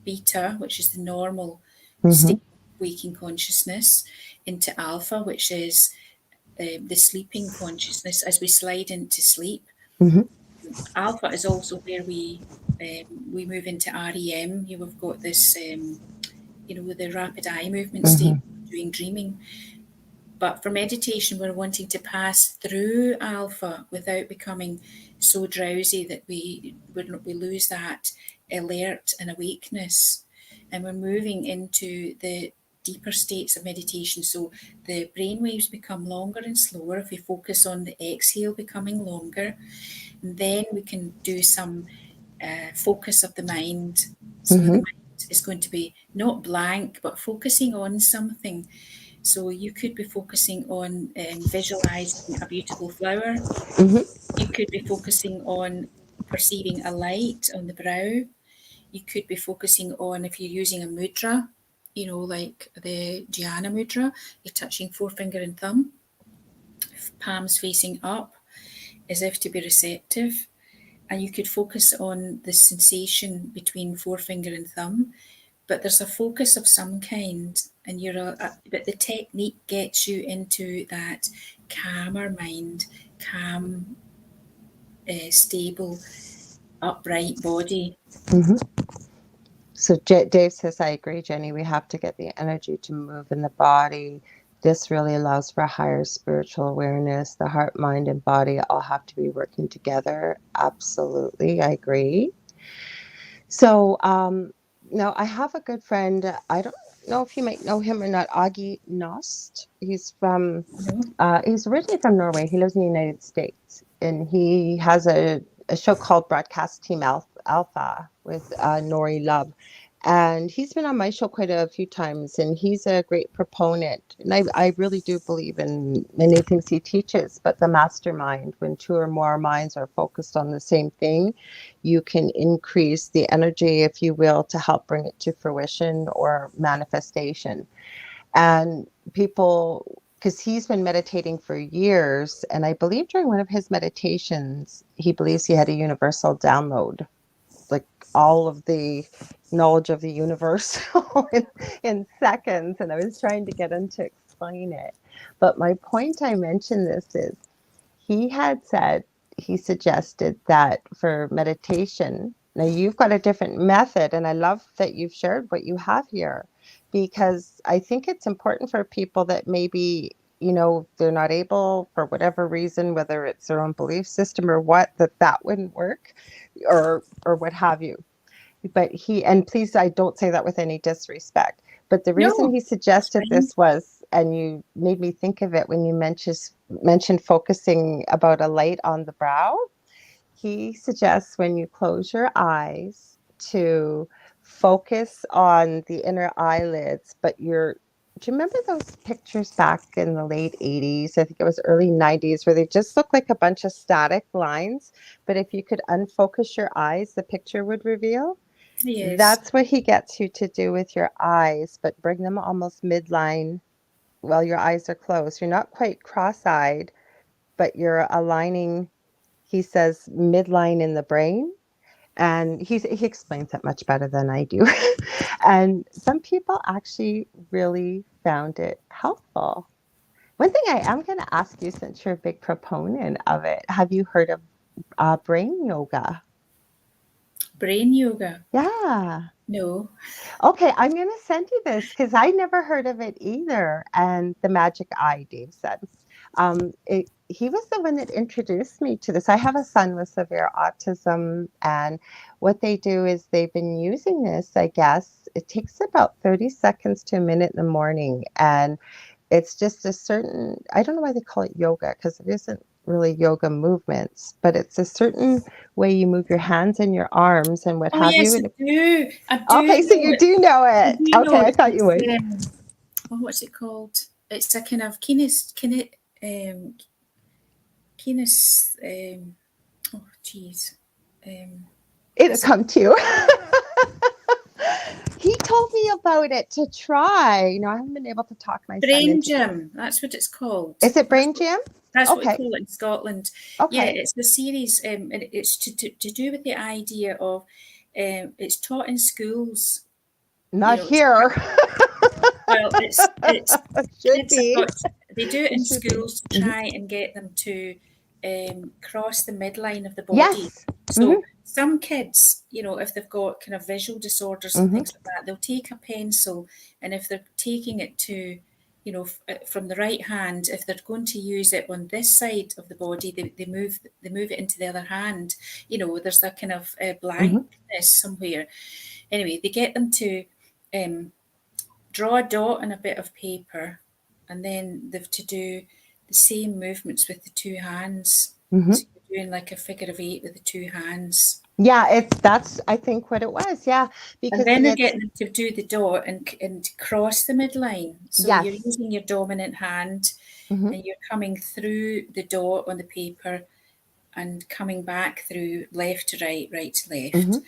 beta, which is the normal Mm-hmm. state of waking consciousness, into alpha, which is the sleeping consciousness as we slide into sleep. Mm-hmm. Alpha is also where we move into REM. You have got this, with the rapid eye movement state Mm-hmm. doing dreaming. But for meditation, we're wanting to pass through alpha without becoming so drowsy that we lose that alert and awakeness. And we're moving into the deeper states of meditation. So the brain waves become longer and slower if we focus on the exhale becoming longer. And then we can do some focus of the mind. So the Mm-hmm. mind is going to be not blank, but focusing on something. So you could be focusing on visualizing a beautiful flower. Mm-hmm. You could be focusing on perceiving a light on the brow. You could be focusing on, if you're using a mudra, like the Jhana mudra, you're touching forefinger and thumb, palms facing up, as if to be receptive. And you could focus on the sensation between forefinger and thumb, but there's a focus of some kind, and but the technique gets you into that calmer mind, calm, stable, upright body. Mm-hmm. So Dave says, I agree, Jenny. We have to get the energy to move in the body. This really allows for higher spiritual awareness. The heart, mind, and body all have to be working together. Absolutely, I agree. So now I have a good friend. I don't know if you might know him or not, Augie Nost. No? He's originally from Norway. He lives in the United States, and he has a show called Broadcast Team Alpha with Nori Love. And he's been on my show quite a few times, and he's a great proponent. And I really do believe in many things he teaches, but the mastermind, when two or more minds are focused on the same thing, you can increase the energy, if you will, to help bring it to fruition or manifestation. And people, because he's been meditating for years, and I believe during one of his meditations, he believes he had a universal download, like all of the knowledge of the universe in seconds. And I was trying to get him to explain it. But my point I mentioned this is he had said, he suggested that for meditation, now you've got a different method, and I love that you've shared what you have here, because I think it's important for people that maybe, they're not able for whatever reason, whether it's their own belief system or what, that wouldn't work, or what have you. But and please, I don't say that with any disrespect, but the reason No, he that's suggested fine. this was, and you made me think of it when you mentioned focusing about a light on the brow. He suggests when you close your eyes to focus on the inner eyelids, but do you remember those pictures back in the late 80s? I think it was early 90s, where they just looked like a bunch of static lines. But if you could unfocus your eyes, the picture would reveal. Yes. That's what he gets you to do with your eyes, but bring them almost midline while your eyes are closed. You're not quite cross-eyed, but you're aligning, he says, midline in the brain. And he explains it much better than I do. And some people actually really found it helpful. One thing I am going to ask you, since you're a big proponent of it, have you heard of brain yoga? Brain yoga? Yeah. No. Okay, I'm going to send you this because I never heard of it either. And the magic eye, Dave said. He was the one that introduced me to this. I have a son with severe autism, and what they do is they've been using this, I guess. It takes about 30 seconds to a minute in the morning. And it's just a certain, I don't know why they call it yoga, because it isn't really yoga movements, but it's a certain way you move your hands and your arms and what Oh have yes, you. I do. I do Okay, so know you it. do know I it. do know Okay, I it. thought you It's would. what's it called? It's a kind of um, kines. Oh, geez. Um, It'll is it? come to you. told me about it to try. You know, I haven't been able to talk my son Brain into. gym, that's what it's called. Is it brain gym? That's what we Okay. call it in Scotland. Yeah, Okay. it's the series, and it's to do with the idea of it's taught in schools. You Not know, here. well, it's Should kids have be. got they do it It in should be. schools to Hmm. try and get them to cross the midline of the body. Yes. Hmm. So some kids, if they've got kind of visual disorders and Hmm. things like that, they'll take a pencil, and if they're taking it to, from the right hand, if they're going to use it on this side of the body, they move it into the other hand. There's that kind of Hmm. blankness somewhere. Anyway, they get them to um, draw a dot on a bit of paper, and then they've to do the same movements with the two hands. Hmm. So you're doing like a figure of eight with the two hands. Yeah, that's I think what it was. Yeah, And because then see, they're it's getting them to do the dot and cross the midline. So you're yes. using your dominant hand, Hmm. and you're coming through the dot on the paper and coming back through left to right, right to left. Hmm.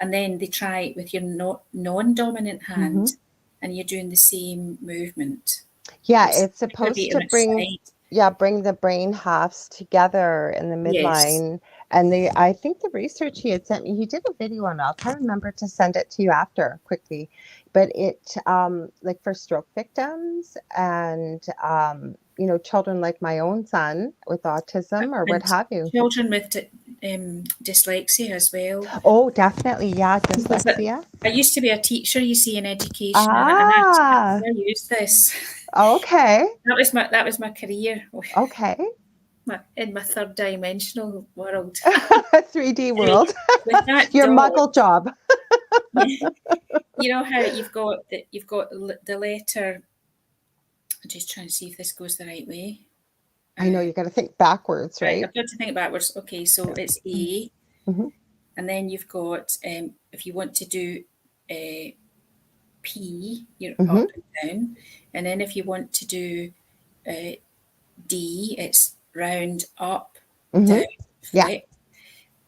And then they try it with your non-dominant Hmm. hand, and you're doing the same movement. Yeah, It's it's supposed maybe on to its bring, side. yeah, bring the brain halves together in the Yes. midline. And I think the research he had sent me, he did a video on it. I'll try to remember to send it to you after quickly. But like for stroke victims and, children like my own son with autism or what And have you. children with dyslexia as well. Oh, definitely. Yeah, Because dyslexia. I used to be a teacher, you see, in education, and Ah, I used this. okay. That was my career Okay. in my third dimensional world. 3D Anyway, world. with that Your dot, muggle job. you know how you've got the letter. I'm just trying to see if this goes the right way. I know you got to think backwards, Right, right? I've got to think backwards. Okay, so it's A, Mm-hmm. and then you've got if you want to do P, you're Mm-hmm. up and down, and then if you want to do uh, D, it's round, up, Mm-hmm. down, Yeah. flip,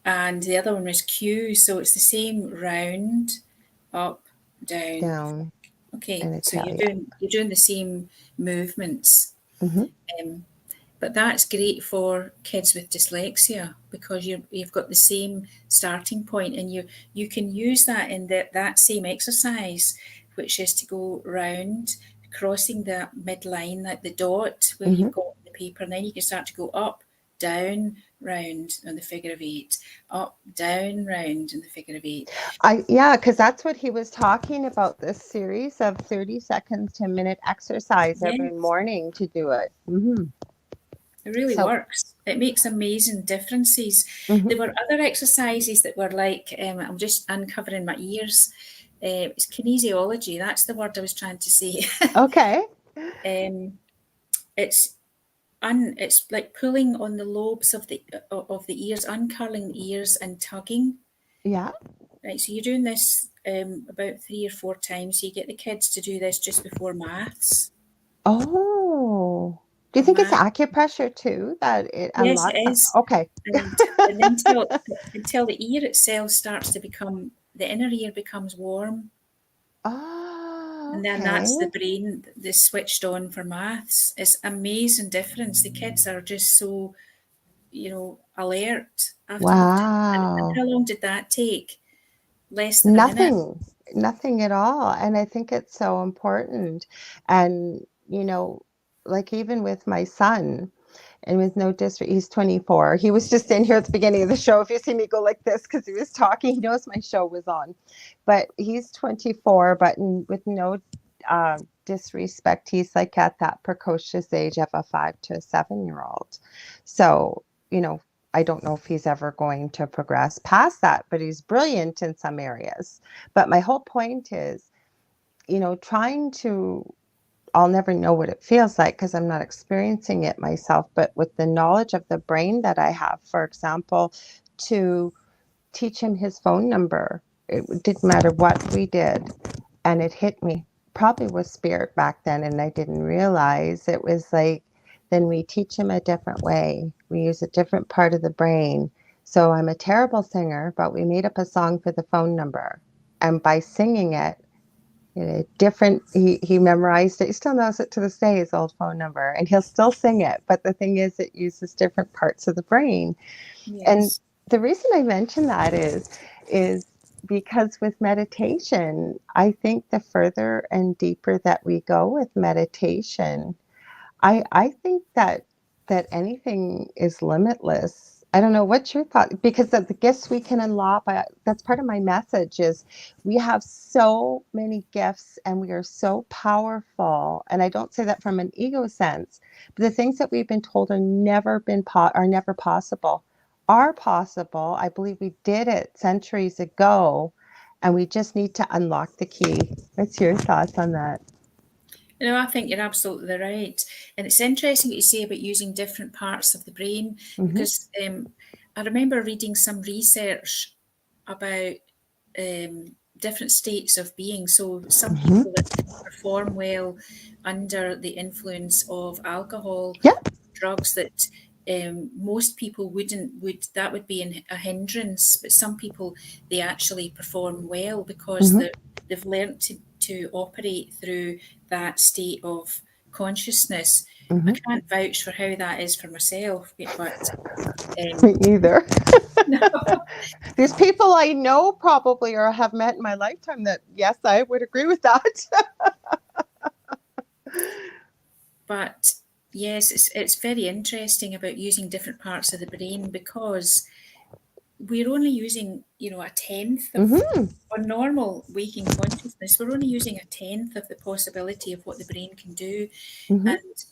and the other one was Q, so it's the same round, up, down. Down Okay, in so you're Italia. doing the same movements. Mm-hmm. Um, but that's great for kids with dyslexia because you've got the same starting point, and you can use that in that same exercise, which is to go round, crossing the midline, like the dot where Mm-hmm. you've got the paper, and then you can start to go up, down, round on the figure of eight, up, down, round on the figure of eight. Yeah, because that's what he was talking about, this series of 30 seconds to a minute exercise every Yes, morning to do it. Mm-hmm. it really So, works. It makes amazing differences. mm-hmm. There were other exercises that were like, I'm just uncovering my ears. It's kinesiology. That's the word I was trying to say. Okay. um, it's it's like pulling on the lobes of the ears, uncurling the ears and tugging. Yeah. Right. So you're doing this about 3 or 4 times. So you get the kids to do this just before maths. Oh. Do you For think it's math, acupressure too that it yes, it unlocks that? is. Okay. And then until the ear itself starts to become the inner ear becomes warm, Oh, and then okay. that's the brain that's switched on for maths. It's amazing difference. The kids are just so alert afterwards. And Wow. how long did that take? Less than a minute. Nothing, nothing at all. And I think it's so important. And, like even with my son, and with no disrespect, he's 24. He was just in here at the beginning of the show. If you see me go like this, because he was talking, he knows my show was on. But he's 24, but with no disrespect, he's like at that precocious age of a 5 to a 7-year-old. So, I don't know if he's ever going to progress past that, but he's brilliant in some areas. But my whole point is, trying to, I'll never know what it feels like because I'm not experiencing it myself, but with the knowledge of the brain that I have, for example, to teach him his phone number. It didn't matter what we did. And it hit me. Probably was spirit back then, and I didn't realize it was like, then we teach him a different way. We use a different part of the brain. So I'm a terrible singer, but we made up a song for the phone number. And by singing it, Different. He memorized it. He still knows it to this day, his old phone number, and he'll still sing it. But the thing is, it uses different parts of the brain. And Yes. the reason I mention that is because with meditation, I think the further and deeper that we go with meditation, I think that anything is limitless. I don't know, what's your thought? Because of the gifts we can unlock, that's part of my message is we have so many gifts and we are so powerful. And I don't say that from an ego sense, but the things that we've been told are never possible are possible. I believe we did it centuries ago, and we just need to unlock the key. What's your thoughts on that? I think you're absolutely right. And it's interesting what you say about using different parts of the brain Mm-hmm. because I remember reading some research about different states of being. So, some Mm-hmm. people that perform well under the influence of alcohol, Yeah. drugs that most people would that would be a hindrance, but some people they actually perform well because Mm-hmm. they've learned to operate through that state of consciousness. I Mm-hmm. can't vouch for how that is for myself, but Me um, either. There's people I know probably or have met in my lifetime that, yes, I would agree with that. but yes, it's very interesting about using different parts of the brain because we're only using, a tenth of Mm-hmm. our normal waking consciousness. We're only using a tenth of the possibility of what the brain can do. Mm-hmm. And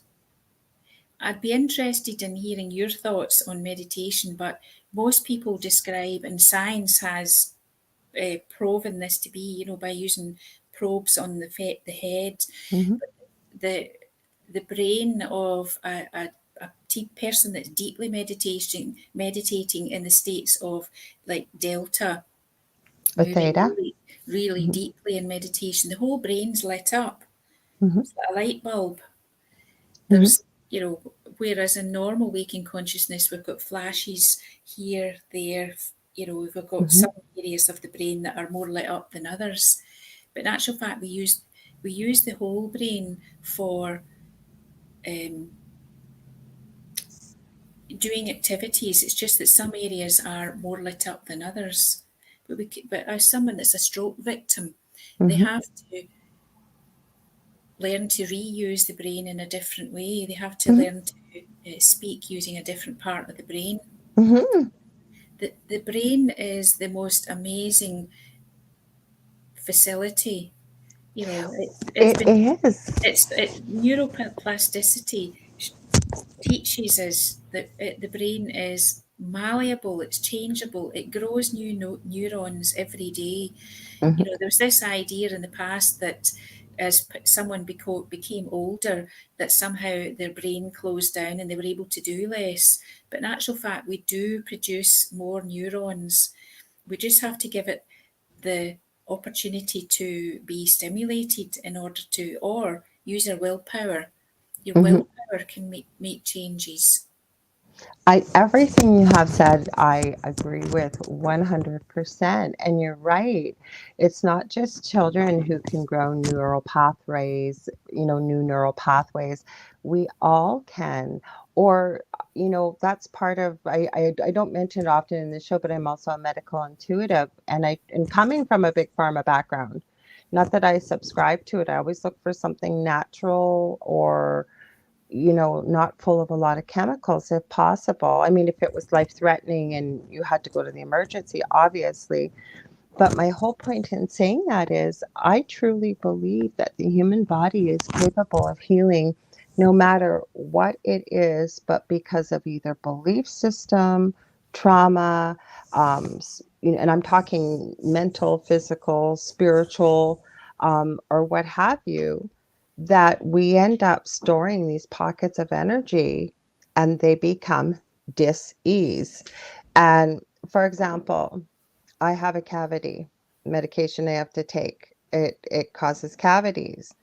I'd be interested in hearing your thoughts on meditation, but most people describe, and science has proven this to be, by using probes on the head, Mm-hmm. the the brain of a person that's deeply meditating in the states of like delta, A moving theta. really, really Mm-hmm. deeply in meditation, the whole brain's lit up. Mm-hmm. It's like a light bulb. Mm-hmm. There's, whereas in normal waking consciousness, we've got flashes here, there, we've got Mm-hmm. some areas of the brain that are more lit up than others. But in actual fact, we use the whole brain for um, doing activities. It's just that some areas are more lit up than others. But as someone that's a stroke victim, they Mm-hmm. have to learn to reuse the brain in a different way. They have to Mm-hmm. learn to speak using a different part of the brain. Mm-hmm. The brain is the most amazing facility. It's It been is. neuroplasticity teaches us that the brain is malleable, it's changeable, it grows new neurons every day. Mm-hmm. There was this idea in the past that as someone became older, that somehow their brain closed down and they were able to do less. But in actual fact, we do produce more neurons. We just have to give it the opportunity to be stimulated in order to, or use our willpower. Your Mm-hmm. willpower can make changes. Everything you have said, I agree with 100%. And you're right. It's not just children who can grow neural pathways, new neural pathways. We all can. Or, that's part of, I don't mention it often in the show, but I'm also a medical intuitive. And coming from a big pharma background, not that I subscribe to it, I always look for something natural or not full of a lot of chemicals if possible. I mean, if it was life threatening and you had to go to the emergency, obviously. But my whole point in saying that is I truly believe that the human body is capable of healing no matter what it is, but because of either belief system, trauma, and I'm talking mental, physical, spiritual, or what have you, that we end up storing these pockets of energy and they become dis-ease. And for example, I have a cavity medication I have to take. It causes cavities.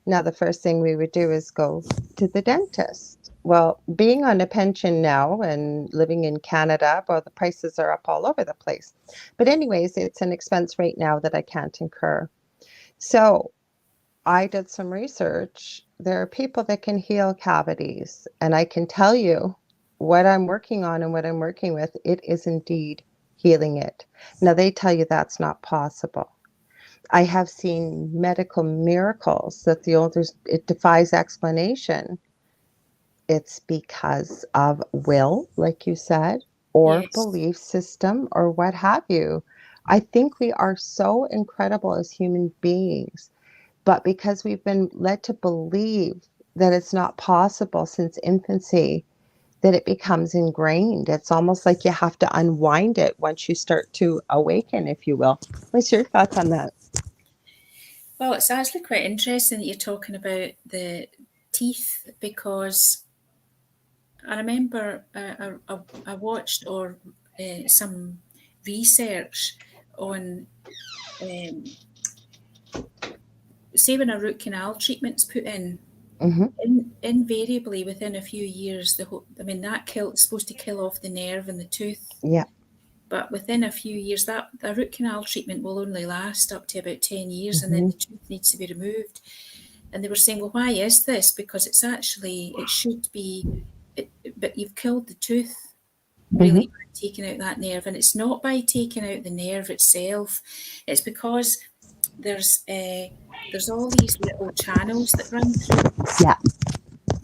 Now, the first thing we would do is go to the dentist. Well, being on a pension now and living in Canada, well, the prices are up all over the place. But anyways, it's an expense right now that I can't incur. So I did some research. There are people that can heal cavities, and I can tell you what I'm working on and what I'm working with, it is indeed healing it. Now, they tell you that's not possible. I have seen medical miracles that the olders, it defies explanation. It's because of will, like you said, or Yes, belief system, or what have you. I think we are so incredible as human beings, but because we've been led to believe that it's not possible since infancy, that it becomes ingrained. It's almost like you have to unwind it once you start to awaken, if you will. What's your thoughts on that? well, it's actually quite interesting that you're talking about the teeth, because I remember I watched or some research on, um, say, when a root canal treatment's put Mm-hmm. invariably within a few years, I mean, is supposed to kill off the nerve in the tooth, Yeah. but within a few years, that the root canal treatment will only last up to about 10 years, and then Mm-hmm. the tooth needs to be removed. And they were saying, well, why is this? Because it should be, but you've killed the tooth Mm-hmm. really by taking out that nerve. And it's not by taking out the nerve itself, it's because there's there's all these little channels that run through. Yeah.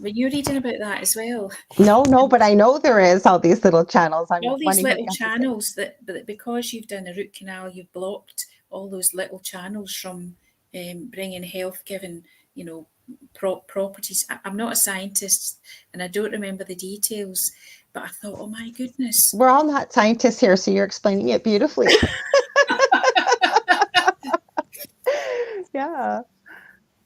Were you reading about that as well? No, no, but I know there is all these little channels. I'm All these wanting what you little have to say. channels that because you've done a root canal, you've blocked all those little channels from bringing health giving, you know, properties. I'm not a scientist and I don't remember the details, but I thought, oh my goodness. We're all not scientists here, so you're explaining it beautifully. Yeah.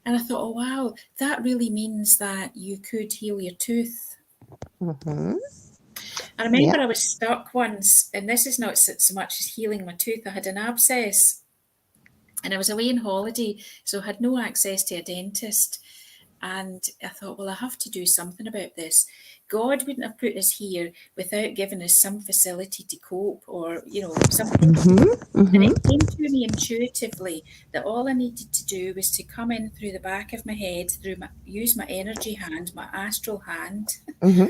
And I thought, oh wow, that really means that you could heal your tooth. Mm-hmm. I Yeah. remember I was stuck once, and this is not so much as healing my tooth. I had an abscess and I was away on holiday, so I had no access to a dentist. And I thought, well, I have to do something about this. God wouldn't have put us here without giving us some facility to cope, or, you know, something. Mm-hmm. And it Mm-hmm. came to me intuitively that all I needed to do was to come in through the back of my head, use my energy hand, my astral hand, Mm-hmm.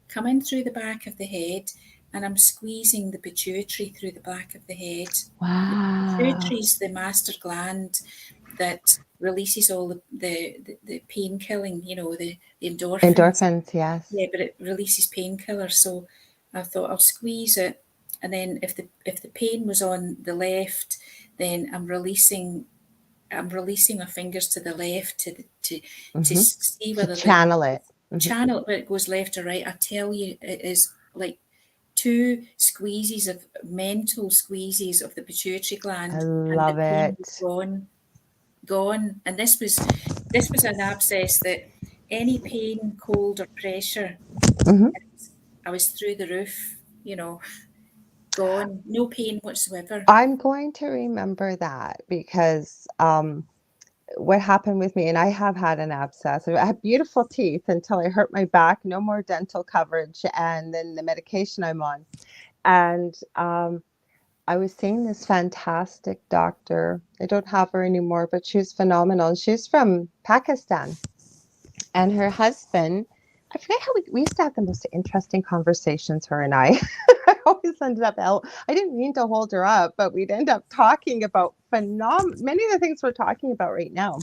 come in through the back of the head, and I'm squeezing the pituitary through the back of the head. The Wow. pituitary is the master gland that releases all the pain killing, you know, the endorphins. Endorphins, yes. Yeah, but it releases painkillers. So I thought I'll squeeze it, and then if the pain was on the left, then I'm releasing my fingers to the left to Mm-hmm. see To whether the channel it. Mm-hmm. channel where it goes left or right. I tell you, it is like two squeezes of mental squeezes of the pituitary I gland, and the love pain was it. gone. And this was an abscess that any pain, cold, or pressure, Mm-hmm. I was through the roof. You know, gone, no pain whatsoever. I'm going to remember that because what happened with me, and I have had an abscess. I had beautiful teeth until I hurt my back, no more dental coverage, and then the medication I'm on. And I was seeing this fantastic doctor. I don't have her anymore, but she was phenomenal. She's from Pakistan. And her husband, I forget how we used to have the most interesting conversations, her and I. I always ended up, I didn't mean to hold her up, but we'd end up talking about many of the things we're talking about right now.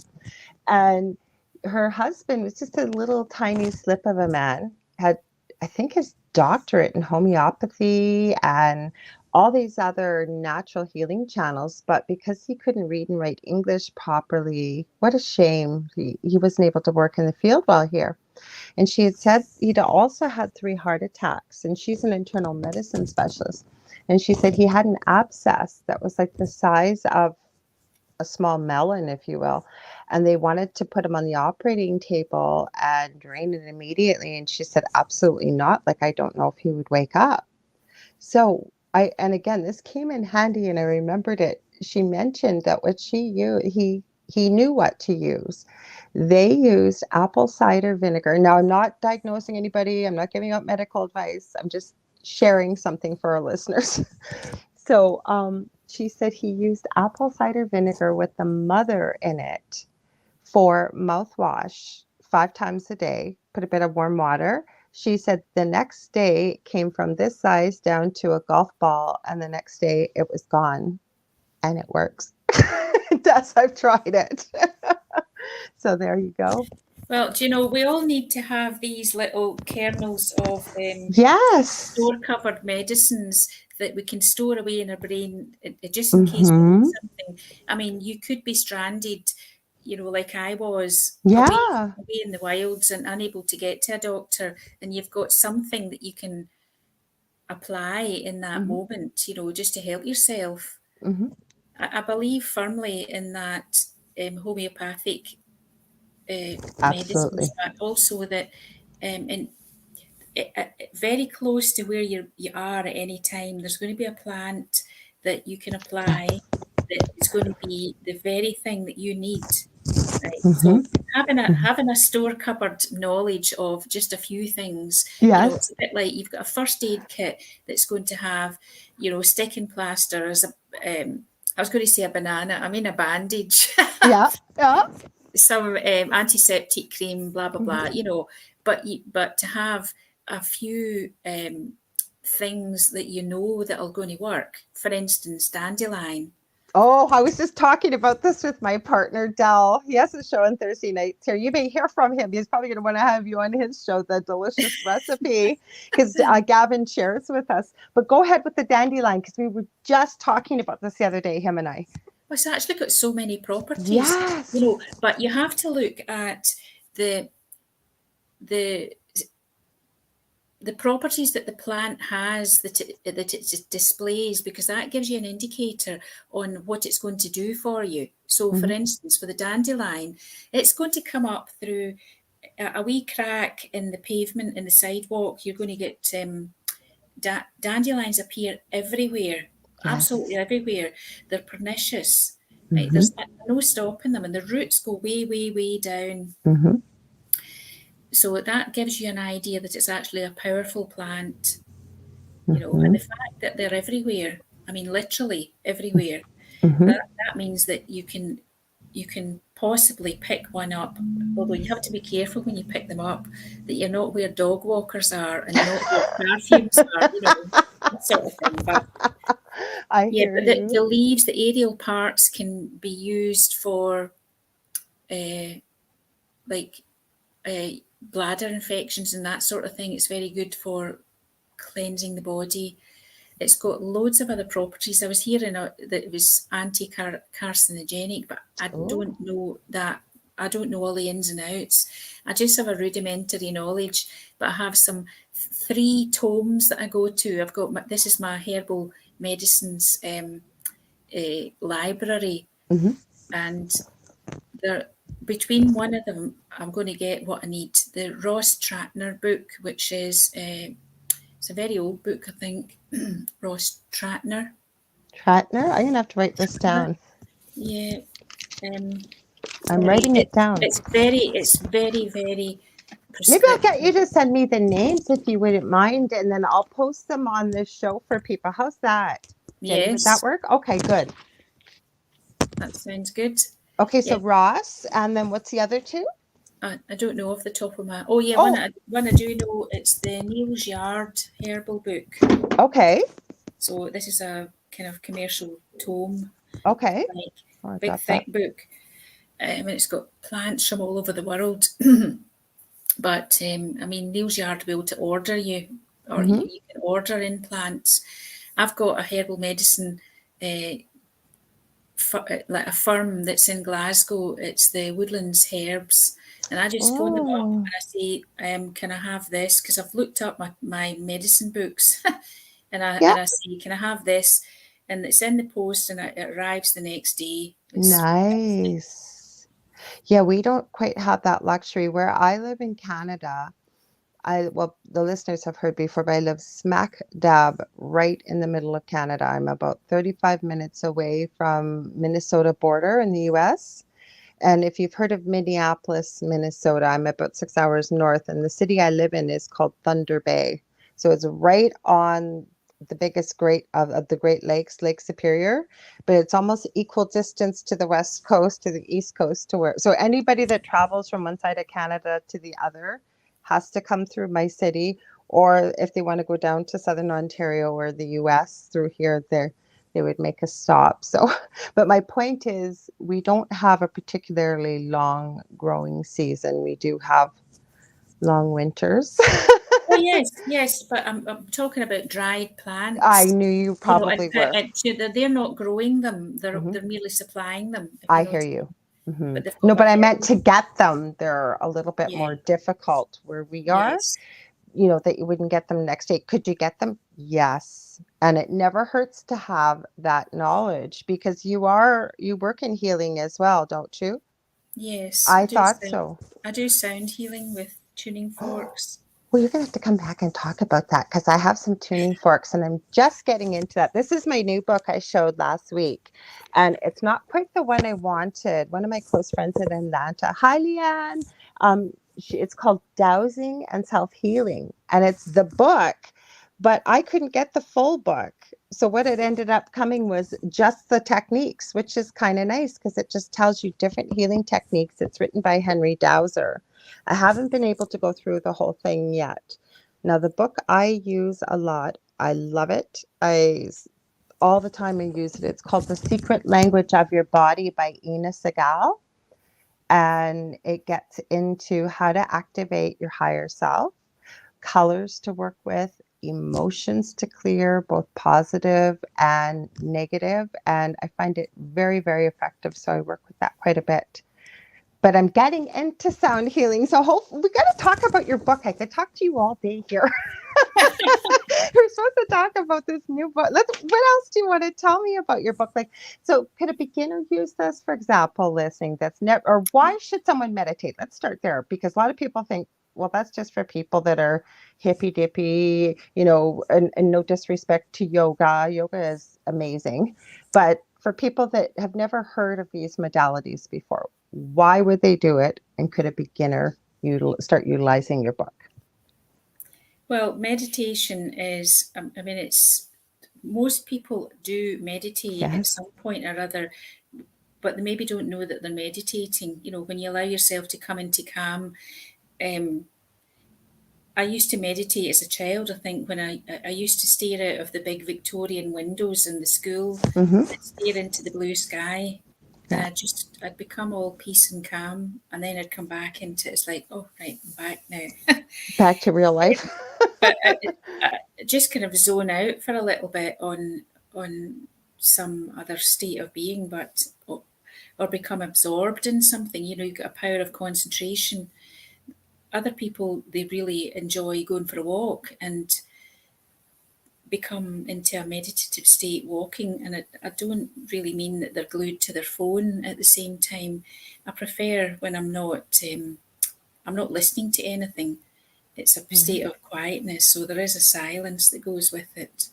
And her husband was just a little tiny slip of a man, had, I think, his doctorate in homeopathy and all these other natural healing channels. But because he couldn't read and write English properly, what a shame. He wasn't able to work in the field while here. And she had said he'd also had 3 heart attacks, and she's an internal medicine specialist. And she said he had an abscess that was like the size of a small melon, if you will. And they wanted to put him on the operating table and drain it immediately. And she said, absolutely not. Like, I don't know if he would wake up. So and again, this came in handy and I remembered it. She mentioned that what she used, he knew what to use. They used apple cider vinegar. Now, I'm not diagnosing anybody. I'm not giving out medical advice. I'm just sharing something for our listeners. So she said he used apple cider vinegar with the mother in it for mouthwash 5 times a day, put a bit of warm water. She said the next day it came from this size down to a golf ball, and the next day it was gone. And it works. It does. I've tried it. So there you go. Well, do you know, we all need to have these little kernels of Yes. store-covered medicines that we can store away in our brain, just in case we need Mm-hmm. something. I mean, you could be stranded, you know, like I was, Yeah. away in the wilds and unable to get to a doctor, and you've got something that you can apply in that Mm-hmm. moment, you know, just to help yourself. Mm-hmm. I believe firmly in that homeopathic medicines, Absolutely. but also that in very close to where you are at any time, there's going to be a plant that you can apply that is going to be the very thing that you need. Right. Mm-hmm. So having a Mm-hmm. having a store cupboard knowledge of just a few things, you know, it's Yes. a bit like you've got a first aid kit that's going to have, you know, sticking plasters. I was going to say a banana. I mean a bandage. Yeah. Yeah. Some antiseptic cream, blah blah blah. Mm-hmm. You know, but to have a few things that you know that are going to work. For instance, dandelion. Oh, I was just talking about this with my partner, Dell. He has a show on Thursday nights here. You may hear from him. He's probably going to want to have you on his show, The Delicious Recipe, because Gavin shares with us. But go ahead with the dandelion, because we were just talking about this the other day, him and I. Well, it's actually got so many properties, you Yes. know, but you have to look at the the the properties that the plant has that it displays, because that gives you an indicator on what it's going to do for you. So, for Mm-hmm. instance, for the dandelion, it's going to come up through a wee crack in the pavement in the sidewalk. You're going to get dandelions appear everywhere, absolutely Yes. everywhere. They're pernicious. Right? Mm-hmm. There's no stopping them, and the roots go way, way, way down. Mm-hmm. So that gives you an idea that it's actually a powerful plant, you know, and Mm-hmm. the fact that they're everywhere, I mean, literally everywhere, Mm-hmm. that means that you can possibly pick one up, although you have to be careful when you pick them up that you're not where dog walkers are and not where perfumes are, you know, that sort of thing. But I yeah, hear but you. the leaves, the aerial parts can be used for uh, like uh, bladder infections and that sort of thing. It's very good for cleansing the body. It's got loads of other properties. I was hearing that it was anti-carcinogenic, but I Oh. don't know that. I don't know all the ins and outs. I just have a rudimentary knowledge, but I have some 3 tomes that I go to. I've got this is my herbal medicines library, Mm-hmm. and there between one of them, I'm going to get what I need. The Ross Tratner book, which is it's a very old book, I think. Ross Tratner. Tratner. I'm going to have to write this down. Yeah. Um, I'm anyway, writing it down. it's very, very Maybe I'll get you prescriptive. to send me the names if you wouldn't mind, and then I'll post them on this show for people. How's that, Jenny? Would that Yes, work? Okay, good. that sounds good. Okay, so Yeah, Ross, and then what's the other two? I don't know off the top of my. Oh yeah, Oh, one I do know. It's the Neil's Yard herbal book. okay. So this is a kind of commercial tome, Okay. like Oh, I big got that. thick book, and it's got plants from all over the world. But I mean, Neil's Yard will be able to order you, or Mm-hmm. you can order in plants. I've got a herbal medicine, uh, like a firm that's in Glasgow. It's the Woodlands Herbs, and I just phone them up Oh, and I say, "Can I have this?" Because I've looked up my medicine books, yeah. and I say, "Can I have this?" And it's in the post, and it arrives the next day. It's fantastic. Nice. Yeah, we don't quite have that luxury. Where I live in Canada, well, the listeners have heard before, but I live smack dab right in the middle of Canada. I'm about 35 minutes away from Minnesota border in the US. And if you've heard of Minneapolis, Minnesota, I'm about 6 hours north, and the city I live in is called Thunder Bay. So it's right on the biggest great of the Great Lakes, Lake Superior, but it's almost equal distance to the west coast, to the east coast, to where, so anybody that travels from one side of Canada to the other has to come through my city, or if they want to go down to southern Ontario or the US through here, they would make a stop. So, but my point is, we don't have a particularly long growing season. We do have long winters. Oh yes, yes, but I'm talking about dried I plants, knew you you know, and, probably were. they're not growing them; Hmm. they're merely supplying them, if you I know hear what I you. mean. Hmm. But they've No, got a but I meant herbal, to get them. They're a little bit yeah, more difficult where we are, yes, that you wouldn't get them next day. Could you get them? Yes. And it never hurts to have that knowledge because you work in healing as well, don't you? yes. I thought so. I do sound healing with tuning forks. Well, you're going to have to come back and talk about that because I have some tuning forks and I'm just getting into that. This is my new book I showed last week, and it's not quite the one I wanted. One of my close friends in Atlanta, hi, Leanne. It's called Dowsing and Self Healing, and it's the book, but I couldn't get the full book. So, what it ended up coming was just the techniques, which is kind of nice because it just tells you different healing techniques. It's written by Henry Dowser. I haven't been able to go through the whole thing yet. Now, the book I use a lot. I love it. All the time I use it. It's called The Secret Language of Your Body by Ina Segal. And it gets into how to activate your higher self, colors to work with, emotions to clear, both positive and negative. And I find it very, very effective. So I work with that quite a bit, but I'm getting into sound healing. So we got to talk about your book. I could talk to you all day here. We're supposed to talk about this new book. What else do you want to tell me about your book? Like, so could a beginner use this, for example, listening that's never, or why should someone meditate? Let's start there because a lot of people think, well, that's just for people that are hippy dippy, and no disrespect to yoga. Yoga is amazing. But for people that have never heard of these modalities before, why would they do it? And could a beginner start utilizing your book? Well, meditation is, I mean, it's most people do meditate at Yes. some point or other, but they maybe don't know that they're meditating. You know, when you allow yourself to come into calm, um, I used to meditate as a child. I think when I used to stare out of the big Victorian windows in the school Mm-hmm. and stare into the blue sky, and Yeah. I'd become all peace and calm, and then I'd come back into it's like, oh right, I'm back now. Back to real life. But I just kind of zone out for a little bit on some other state of being, but or become absorbed in something. You know, you've got a power of concentration. Other people, they really enjoy going for a walk and become into a meditative state walking. And I don't really mean that they're glued to their phone at the same time. I prefer when I'm not listening to anything. It's a Mm-hmm. state of quietness, so there is a silence that goes with it.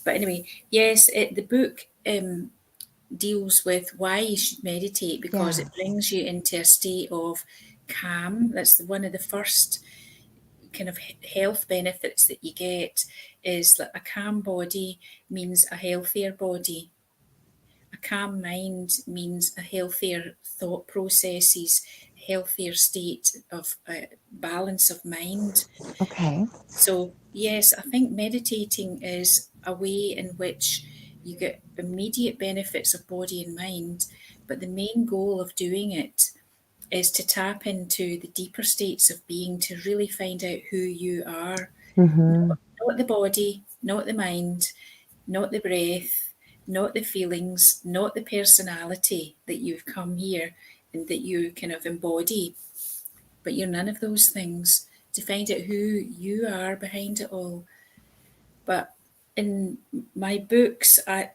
But anyway, yes, the book deals with why you should meditate because it Yes. brings you into a state of calm. That's one of the first kind of health benefits that you get is that a calm body means a healthier body. A calm mind means a healthier thought processes, healthier state of balance of mind. Okay. So, yes, I think meditating is a way in which you get immediate benefits of body and mind, but the main goal of doing it is to tap into the deeper states of being to really find out who you are. Mm-hmm. Not the body, not the mind, not the breath, not the feelings, not the personality that you've come here and that you kind of embody, but you're none of those things. To find out who you are behind it all. But in my books, I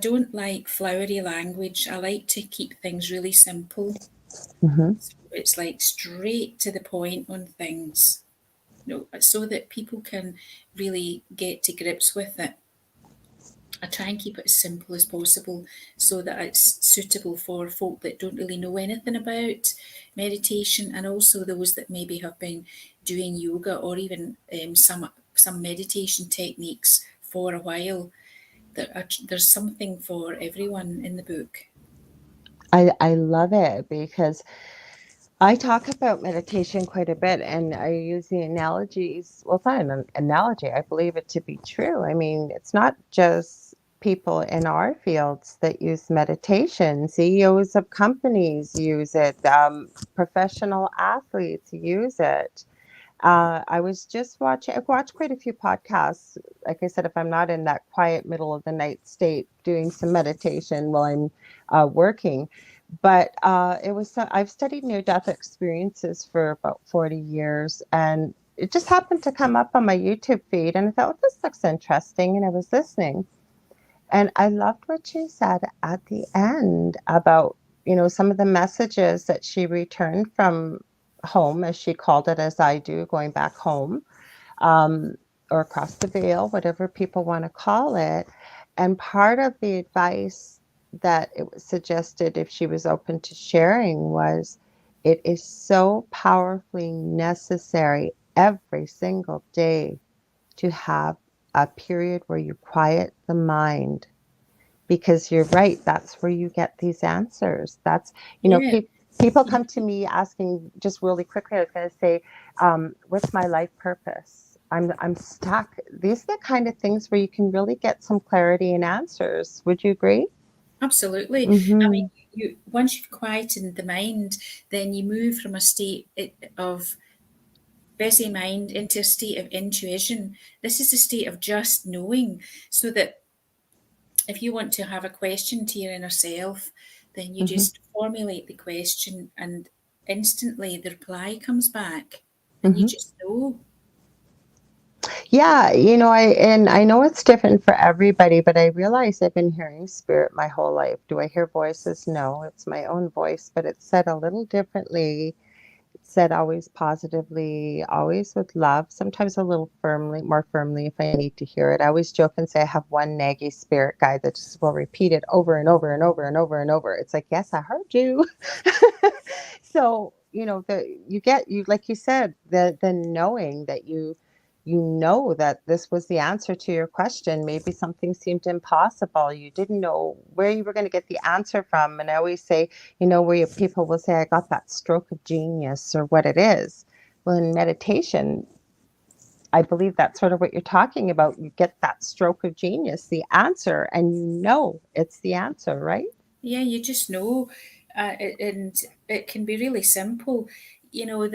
don't like flowery language. I like to keep things really simple. Mm-hmm. It's like straight to the point on things, so that people can really get to grips with it. I try and keep it as simple as possible so that it's suitable for folk that don't really know anything about meditation and also those that maybe have been doing yoga or even some meditation techniques for a while. There's something for everyone in the book. I love it because I talk about meditation quite a bit, and I use the analogies. Well, it's not an analogy. I believe it to be true. I mean, it's not just people in our fields that use meditation. CEOs of companies use it. Professional athletes use it. I was just watching, I've watched quite a few podcasts. Like I said, if I'm not in that quiet middle of the night state doing some meditation while I'm working. But I've studied near death experiences for about 40 years. And it just happened to come up on my YouTube feed. And I thought, well, this looks interesting. And I was listening. And I loved what she said at the end about, some of the messages that she returned from home, as she called it, as I do, going back home, um, or across the veil, whatever people want to call it. And part of the advice that it was suggested, if she was open to sharing, was it is so powerfully necessary every single day to have a period where you quiet the mind, because you're right, that's where you get these answers. That's, Yeah, people come to me asking, just really quickly, I was going to say, what's my life purpose? I'm stuck. These are the kind of things where you can really get some clarity and answers. Would you agree? absolutely. I mean, Mm-hmm. you once you've quietened the mind, then you move from a state of busy mind into a state of intuition. This is a state of just knowing, so that if you want to have a question to your inner self, then you Mm-hmm. just formulate the question and instantly the reply comes back and you Mm-hmm. just know. Yeah, I know it's different for everybody, but I realize I've been hearing spirit my whole life. Do I hear voices? No, it's my own voice, but it's said a little differently. It's said always positively, always with love, sometimes a little firmly, more firmly if I need to hear it. I always joke and say I have one naggy spirit guide that just will repeat it over and over and over and over and over. It's like, yes, I heard you. So, you like you said, the knowing that you know that this was the answer to your question. Maybe something seemed impossible. You didn't know where you were going to get the answer from. And I always say, where people will say, I got that stroke of genius or what it is. Well, in meditation, I believe that's sort of what you're talking about. You get that stroke of genius, the answer, and it's the answer, right? Yeah, you just know, and it can be really simple. You know,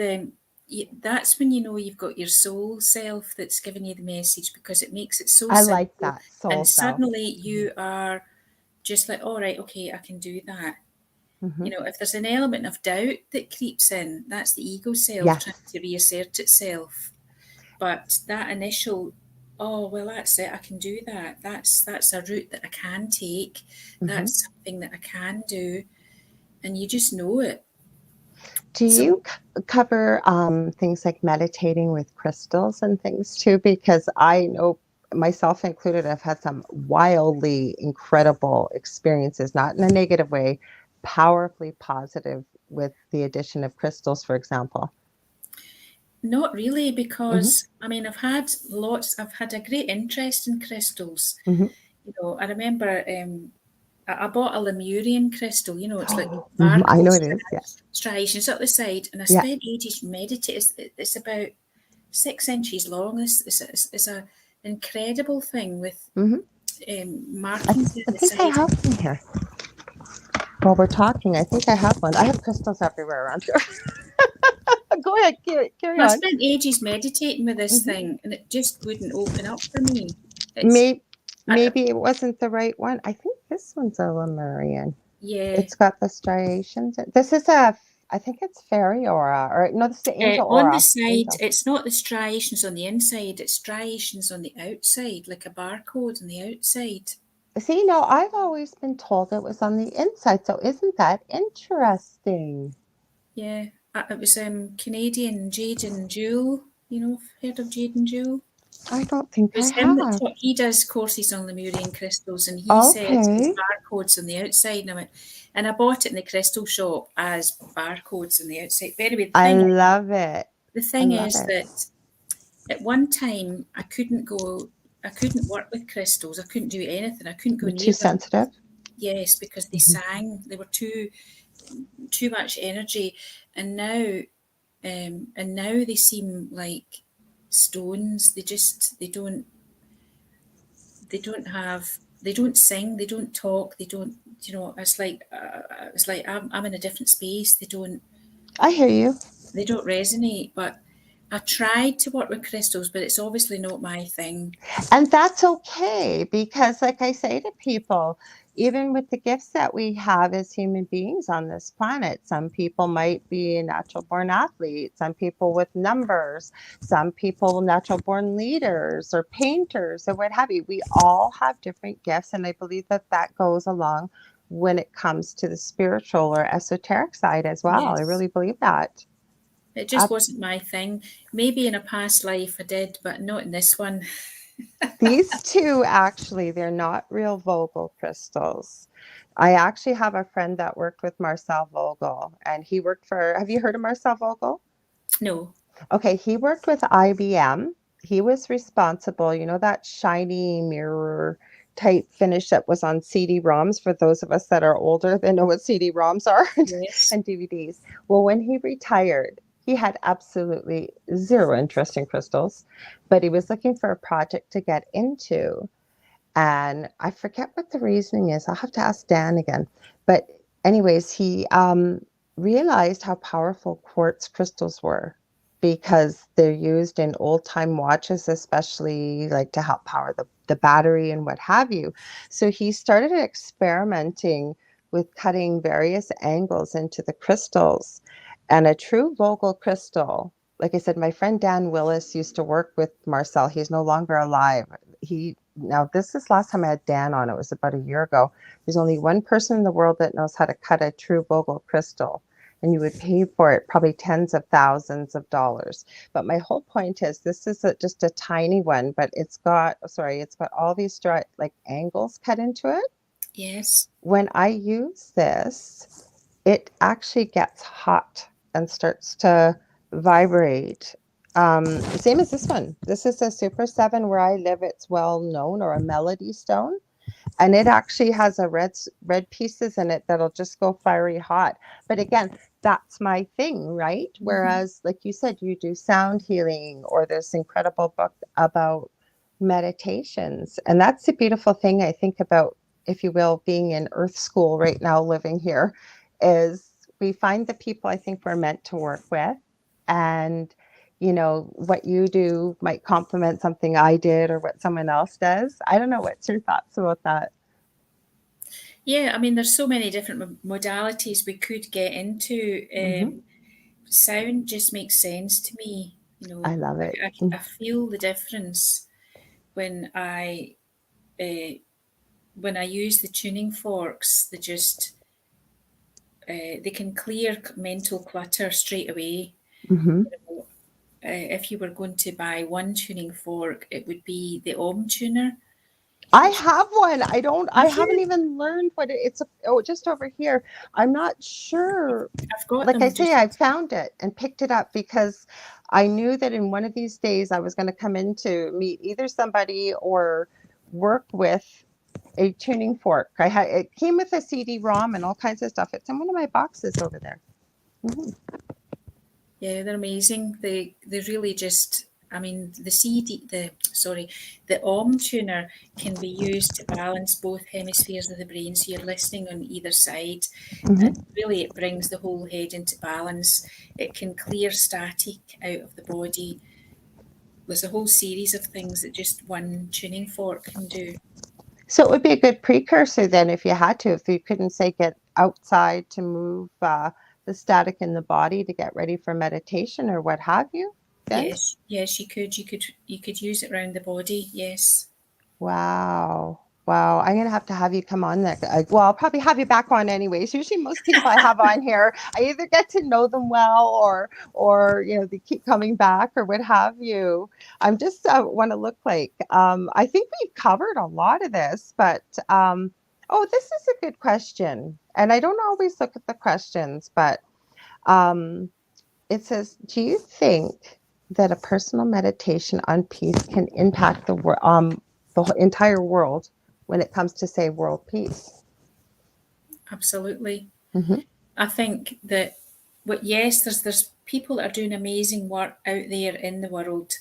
that's when you know you've got your soul self that's giving you the message, because it makes it so I like simple, that soul and self. suddenly you are just like, all right, okay, I can do that. Hmm. You know, if there's an element of doubt that creeps in, that's the ego self trying Yes. to reassert itself. But that initial, oh well, that's it, I can do that. That's a route that I can take. Hmm. That's something that I can do, and you just know it. Do So you cover things like meditating with crystals and things too? Because I know, myself included, I've had some wildly incredible experiences, not in a negative way, powerfully positive with the addition of crystals, for example. not really, Hmm. because I mean, I've had a great interest in crystals. Hmm. You know, I remember I bought a Lemurian crystal. You know, it's like Hmm. I know barcodes it is. Yeah. striations up the side, and I Yeah. spent ages meditating. It's about 6 inches long. It's a incredible thing with Hmm. I, markings down I the think I side. have one here. While we're talking, I think I have one. I have crystals everywhere around here. Go ahead, carry I on. spent ages meditating with this Hmm. thing, and it just wouldn't open up for me. It's Maybe, I, maybe it wasn't the right one. I think this one's a Lemurian. yeah. It's got the striations. This is I think it's fairy aura, or no, this is the angel On the aura. side, Angel. it's not the striations on the inside, it's striations on the outside, like a barcode on the outside. See, no, I've always been told it was on the inside. So isn't that interesting? Yeah, it was Canadian Jade and Jewel. You know, heard of Jade and Jewel? I don't think It I was him that have. taught. He does courses on Lemurian crystals, and he said it's Okay. barcodes on the outside. And I bought it in the crystal shop as barcodes on the outside. But anyway, I love it. the I thing love is it. that at one time I couldn't go. I couldn't work with crystals. I couldn't do anything. I couldn't go You're too near them. sensitive. Yes, because they sang. They were too much energy, and now they seem like stones. They don't sing, they don't talk, they don't, it's like I'm in a different space. I hear you. They don't resonate. But I tried to work with crystals, but it's obviously not my thing. And that's okay because, like I say to people, even with the gifts that we have as human beings on this planet, some people might be natural born athletes, some people with numbers, some people natural born leaders or painters or what have you. We all have different gifts. And I believe that that goes along when it comes to the spiritual or esoteric side as well. I Yes. really believe that. It just wasn't my thing. Maybe in a past life I did, but not in this one. These two, actually, they're not real Vogel crystals. I actually have a friend that worked with Marcel Vogel, and he worked for, have you heard of Marcel Vogel? No. Okay, he worked with IBM. He was responsible, you know, that shiny mirror type finish that was on CD-ROMs. For those of us that are older, they know what CD-ROMs are Yes. and DVDs. Well, when he retired, he had absolutely zero interest in crystals, but he was looking for a project to get into. And I forget what the reasoning is. I'll have to ask Dan again. But anyways, he realized how powerful quartz crystals were because they're used in old time watches, especially like to help power the battery and what have you. So he started experimenting with cutting various angles into the crystals. And a true Vogel crystal, like I said, my friend Dan Willis used to work with Marcel. He's no longer alive. Now this is last time I had Dan on. It was about a year ago. There's only one person in the world that knows how to cut a true Vogel crystal, and you would pay for it probably tens of thousands of dollars. But my whole point is this is just a tiny one, but it's got all these like angles cut into it. Yes. When I use this, it actually gets hot and starts to vibrate. Same as this one. This is a Super 7 where I live. It's well known, or a Melody Stone. And it actually has a red pieces in it that'll just go fiery hot. But again, that's my thing, right? Whereas, like you said, you do sound healing, or this incredible book about meditations. And that's the beautiful thing I think about, if you will, being in Earth School right now, living here, is we find the people I think we're meant to work with. And you know, what you do might complement something I did or what someone else does. I don't know. What's your thoughts about that? Yeah, I mean, there's so many different modalities we could get into. Mm-hmm. Sound just makes sense to me. I love it. I feel the difference when uh, I use the tuning forks. They can clear mental clutter straight away. Mm-hmm. If you were going to buy one tuning fork, it would be the Om tuner. I Which have one. I have haven't you? even learned what it's. Oh, just over here. I'm not sure. I've got Like I them say, just. I found it and picked it up because I knew that in one of these days I was going to come in to meet either somebody or work with a tuning fork. It came with a CD-ROM and all kinds of stuff. It's in one of my boxes over there. Mm-hmm. Yeah, they're amazing. They really just. I mean, the Om tuner can be used to balance both hemispheres of the brain, so you're listening on either side, and Mm-hmm. really it brings the whole head into balance. It can clear static out of the body. There's a whole series of things that just one tuning fork can do. So it would be a good precursor then, if you had to, if you couldn't say get outside to move the static in the body to get ready for meditation or what have you. Then, Yes, yes, you could use it around the body. Yes. wow, wow, I'm gonna have to have you come on next. Well, I'll probably have you back on anyways. Usually, most people I have on here, I either get to know them well, or you know, they keep coming back or what have you. I'm just want to look like. I think we've covered a lot of this, but oh, this is a good question, and I don't always look at the questions, but um, it says, do you think that a personal meditation on peace can impact the world? the entire world when it comes to, say, world peace. Absolutely. Mm-hmm. I think that, but yes, there's people that are doing amazing work out there in the world,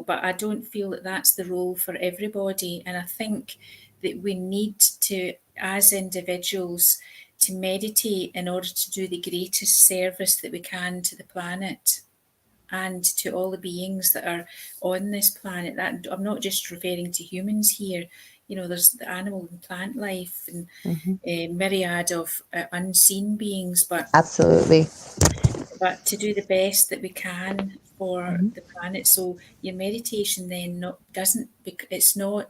but I don't feel that that's the role for everybody. And I think that we need to, as individuals, to meditate in order to do the greatest service that we can to the planet and to all the beings that are on this planet. That I'm not just referring to humans here. There's the animal and plant life and Mm-hmm. a myriad of unseen beings, Absolutely. but to do the best that we can for Mm-hmm. the planet. So your meditation then not doesn't it's not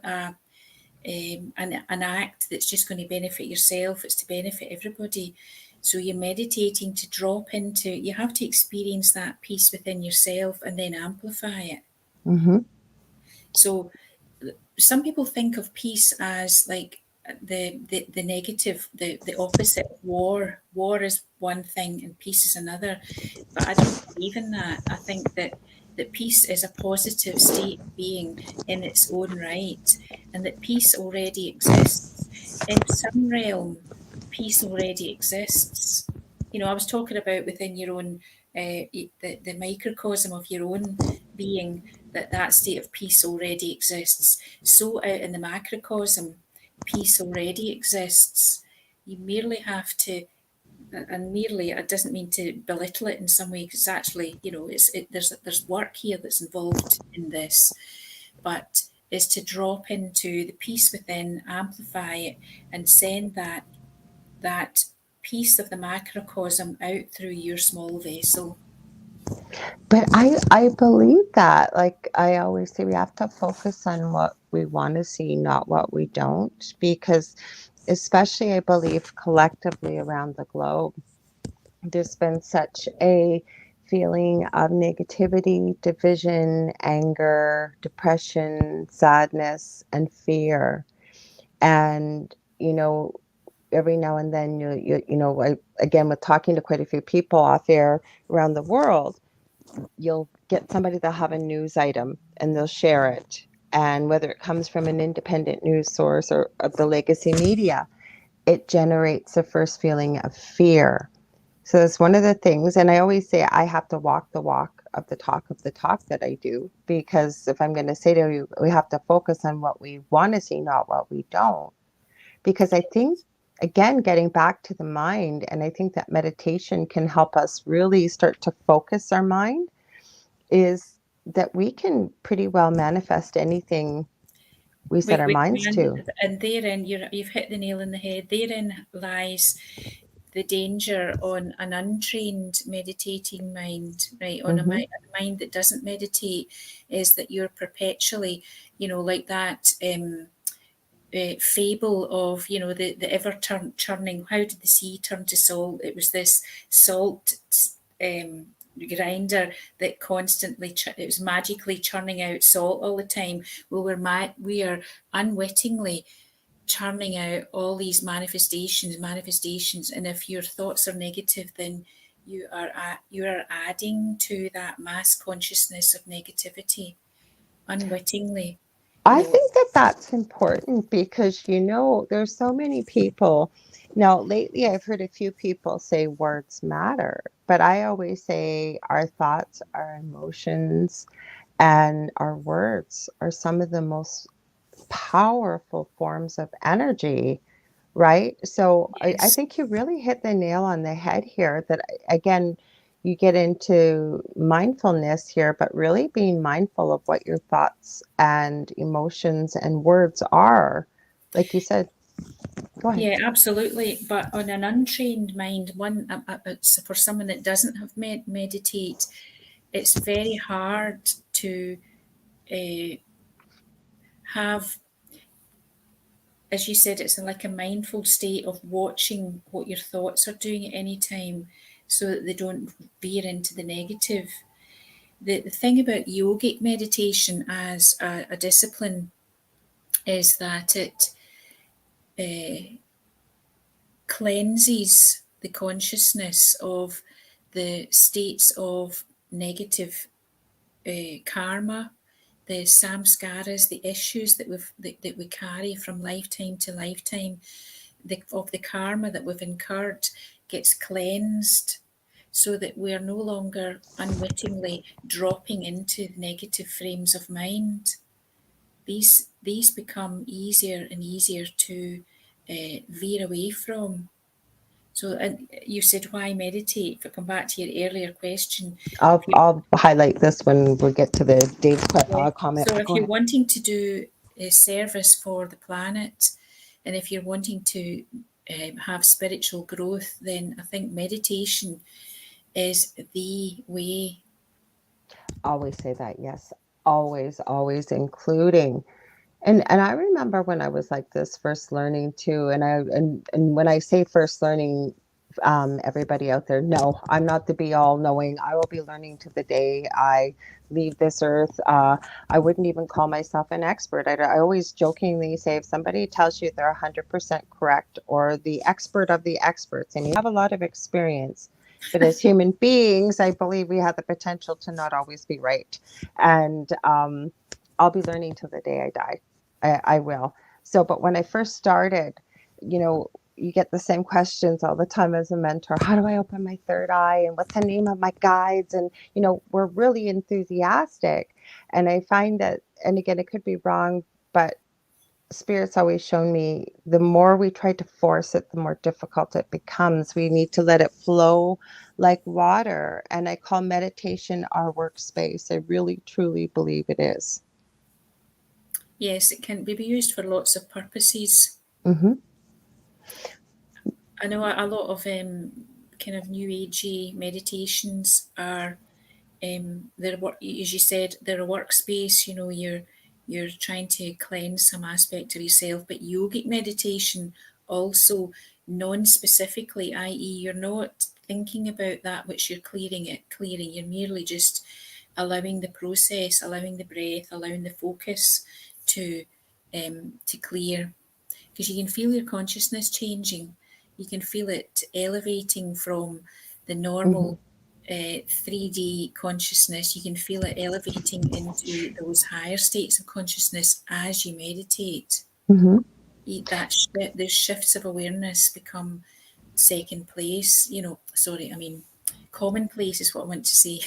an act that's just going to benefit yourself. It's to benefit everybody. So you're meditating to drop into. You have to experience that peace within yourself and then amplify it. Mm-hmm. So some people think of peace as like the negative, the opposite of war. War is one thing and peace is another. But I don't believe in that. I think that peace is a positive state of being in its own right, and that peace already exists. In some realm, peace already exists. I was talking about within your own, the microcosm of your own being, that state of peace already exists. So out in the macrocosm, peace already exists. You merely have to, and merely, it doesn't mean to belittle it in some way, because actually, there's work here that's involved in this, but is to drop into the peace within, amplify it, and send that piece of the macrocosm out through your small vessel. But I believe that, like I always say, we have to focus on what we want to see, not what we don't, because especially I believe collectively around the globe, there's been such a feeling of negativity, division, anger, depression, sadness, and fear. And, every now and then again, with talking to quite a few people off air around the world, you'll get somebody that'll have a news item and they'll share it. And whether it comes from an independent news source or of the legacy media, it generates a first feeling of fear. So that's one of the things. And I always say I have to walk the walk of the talk that I do, because if I'm going to say to you, we have to focus on what we want to see, not what we don't. Because I think, again, getting back to the mind, and I think that meditation can help us really start to focus our mind, is that we can pretty well manifest anything we set our We minds can, to. and therein you've hit the nail on the head. Therein lies the danger on an untrained meditating mind, right? On a Mm-hmm. mind that doesn't meditate, is that you're perpetually, like that fable of, the ever churning. How did the sea turn to salt? It was this salt um, grinder that constantly it was magically churning out salt all the time. Well, we are unwittingly churning out all these manifestations, and if your thoughts are negative, then you are adding to that mass consciousness of negativity unwittingly. you I know think that that's important because, there's so many people. Now, lately, I've heard a few people say words matter, but I always say our thoughts, our emotions, and our words are some of the most powerful forms of energy, right? So I yes. think you really hit the nail on the head here that, again, you get into mindfulness here, but really being mindful of what your thoughts and emotions and words are. Like you said, go ahead. Yeah, absolutely. But on an untrained mind, so for someone that doesn't have meditate, it's very hard to uh, have, as you said, it's like a mindful state of watching what your thoughts are doing at any time, so that they don't veer into the negative. The thing about yogic meditation as a discipline is that it uh, cleanses the consciousness of the states of negative karma the samskaras, the issues that we carry from lifetime to lifetime, of the karma that we've incurred, gets cleansed, so that we're no longer unwittingly dropping into negative frames of mind. These become easier and easier to veer away from. So, and you said, why meditate? If I come back to your earlier question, if you're, I'll highlight this when we get to the Dave's yeah. comment. So if Go you're ahead. wanting to do a service for the planet, and if you're wanting to have spiritual growth, then I think meditation is the way. Always say that, yes. Always including. And I remember when I was like this first learning too, and when I say first learning, everybody out there, no, I'm not the be all knowing. I will be learning to the day I leave this earth. I wouldn't even call myself an expert. I always jokingly say if somebody tells you they're 100% correct or the expert of the experts, and you have a lot of experience. But as human beings, I believe we have the potential to not always be right. And I'll be learning till the day I die. I will. So, but when I first started, you know, you get the same questions all the time as a mentor. How do I open my third eye? And what's the name of my guides? And, we're really enthusiastic. And I find that, and again, it could be wrong, but Spirit's always shown me the more we try to force it, the more difficult it becomes. We need to let it flow like water. And I call meditation our workspace. I really, truly believe it is. Yes, it can be used for lots of purposes. Mm-hmm. I know a lot of kind of new agey meditations are they're work, as you said, they're a workspace. You're trying to cleanse some aspect of yourself, but yogic meditation also non-specifically, i.e., you're not thinking about that which you're clearing. You're merely just allowing the process, allowing the breath, allowing the focus to clear, because you can feel your consciousness changing. You can feel it elevating from the Mm-hmm. normal 3D consciousness. You can feel it elevating into those higher states of consciousness as you meditate. Mm-hmm. Those shifts of awareness become second place. Sorry, I mean, commonplace is what I want to say.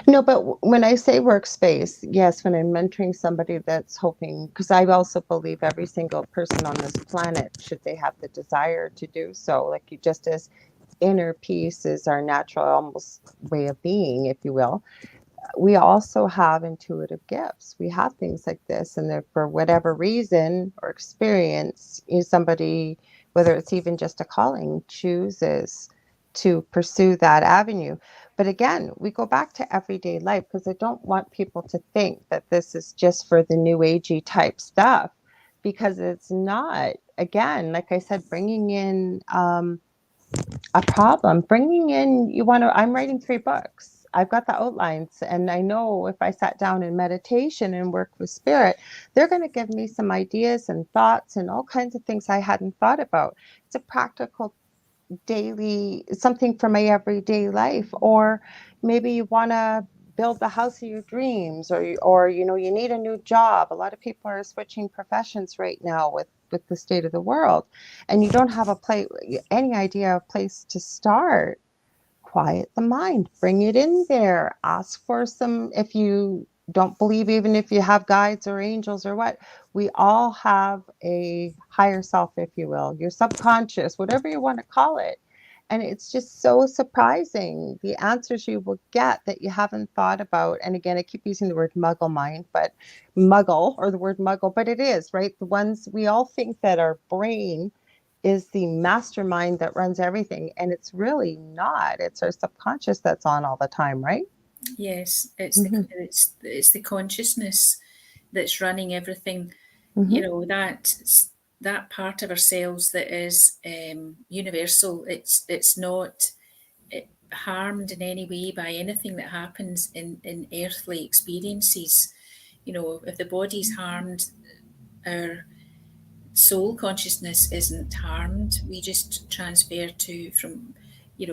No, but when I say workspace, yes, when I'm mentoring somebody that's hoping, because I also believe every single person on this planet, should they have the desire to do so, like you just as inner peace is our natural almost way of being, if you will, we also have intuitive gifts. We have things like this, and for whatever reason or experience, somebody, whether it's even just a calling, chooses to pursue that avenue. But again, we go back to everyday life, because I don't want people to think that this is just for the new agey type stuff, because it's not. Again, like I said, bringing in a problem, bringing in, I'm writing 3 books. I've got the outlines, and I know if I sat down in meditation and work with Spirit, they're going to give me some ideas and thoughts and all kinds of things I hadn't thought about. It's a practical daily something for my everyday life. Or maybe you want to build the house of your dreams, or you need a new job. A lot of people are switching professions right now with the state of the world, and you don't have any idea of place to start. Quiet the mind, bring it in there, ask for some, if you don't believe, even if you have guides or angels or what, we all have a higher self, if you will, your subconscious, whatever you want to call it. And it's just so surprising the answers you will get that you haven't thought about. And again, I keep using the word muggle mind, but muggle, or the word muggle, but it is, right? The ones we all think that our brain is the mastermind that runs everything, and it's really not. It's our subconscious that's on all the time, right? Yes, Mm-hmm. it's the consciousness that's running everything. Mm-hmm. That part of ourselves that is universal. It's not harmed in any way by anything that happens in earthly experiences. If the body's harmed, our soul consciousness isn't harmed. We just transfer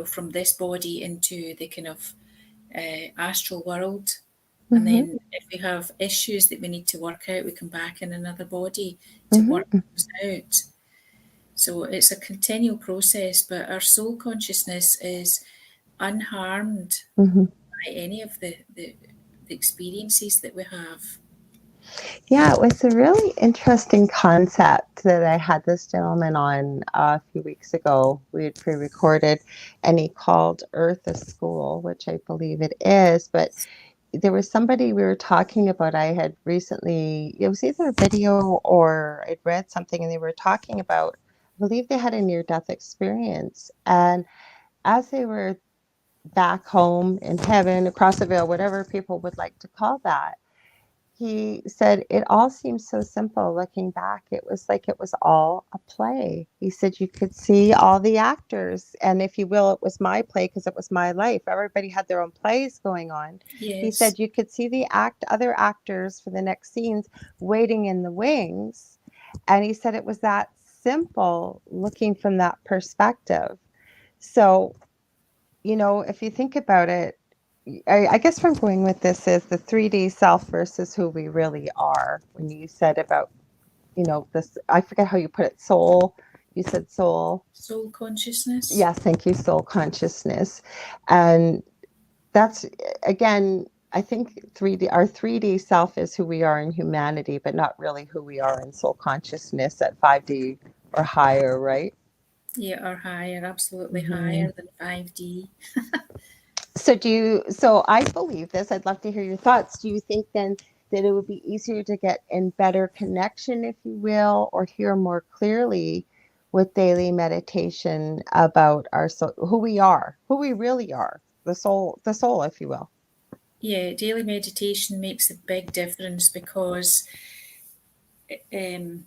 from this body into the kind of astral world. And Mm-hmm. then if we have issues that we need to work out, we come back in another body to work Mm-hmm. those out. So it's a continual process, but our soul consciousness is unharmed Mm-hmm. by any of the experiences that we have. Yeah, it was a really interesting concept that I had this gentleman on a few weeks ago. We had pre-recorded, and he called Earth a school, which I believe it is. But there was somebody we were talking about. I had recently, it was either a video or I'd read something, and they were talking about, I believe they had a near-death experience. And as they were back home in heaven, across the veil, whatever people would like to call that, he said it all seems so simple looking back. It was like it was all a play. He said you could see all the actors, and if you will, it was my play because it was my life. Everybody had their own plays going on. He Yes. said you could see the other actors for the next scenes waiting in the wings, and he said it was that simple looking from that perspective. So, if you think about it, I guess where I'm going with this is the 3D self versus who we really are. When you said about, this, I forget how you put it, soul. You said soul. Soul consciousness. Yes, thank you, soul consciousness. And that's, again, I think our 3D self is who we are in humanity, but not really who we are in soul consciousness at 5D or higher, right? Yeah, or higher, absolutely Mm-hmm. higher than 5D. So I believe this. I'd love to hear your thoughts. Do you think then that it would be easier to get in better connection, if you will, or hear more clearly with daily meditation about our soul, who we are, who we really are, the soul, if you will. Yeah, daily meditation makes a big difference because um,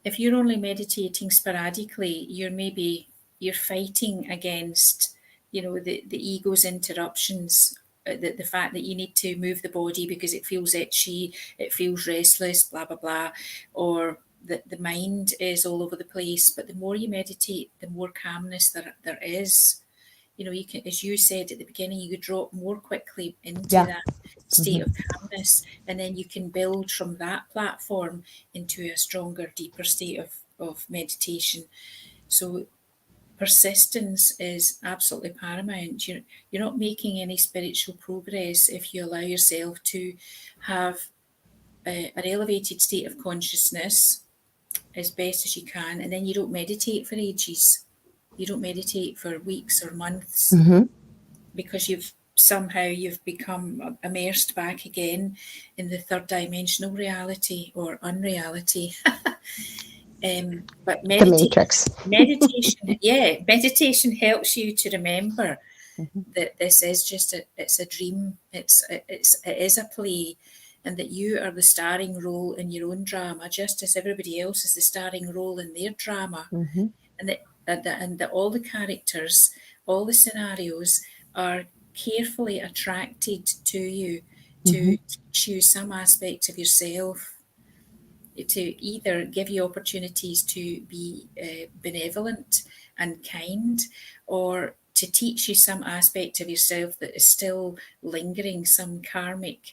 if you're only meditating sporadically, you're fighting against, the ego's interruptions. The fact that you need to move the body because it feels itchy, it feels restless, blah blah blah, or the mind is all over the place. But the more you meditate, the more calmness there is. You can, as you said at the beginning, you could drop more quickly into Yeah. that state Mm-hmm. of calmness, and then you can build from that platform into a stronger, deeper state of meditation. So persistence is absolutely paramount. You're not making any spiritual progress if you allow yourself to have an elevated state of consciousness as best as you can, and then you don't meditate for ages. You don't meditate for weeks or months Mm-hmm. because you've become immersed back again in the third dimensional reality or unreality. But The Matrix. meditation helps you to remember Mm-hmm. that this is just it's a dream. It is a play, and that you are the starring role in your own drama, just as everybody else is the starring role in their drama, Mm-hmm. and that all the characters, all the scenarios are carefully attracted to you Mm-hmm. to teach you some aspect of yourself, to either give you opportunities to be benevolent and kind, or to teach you some aspect of yourself that is still lingering, some karmic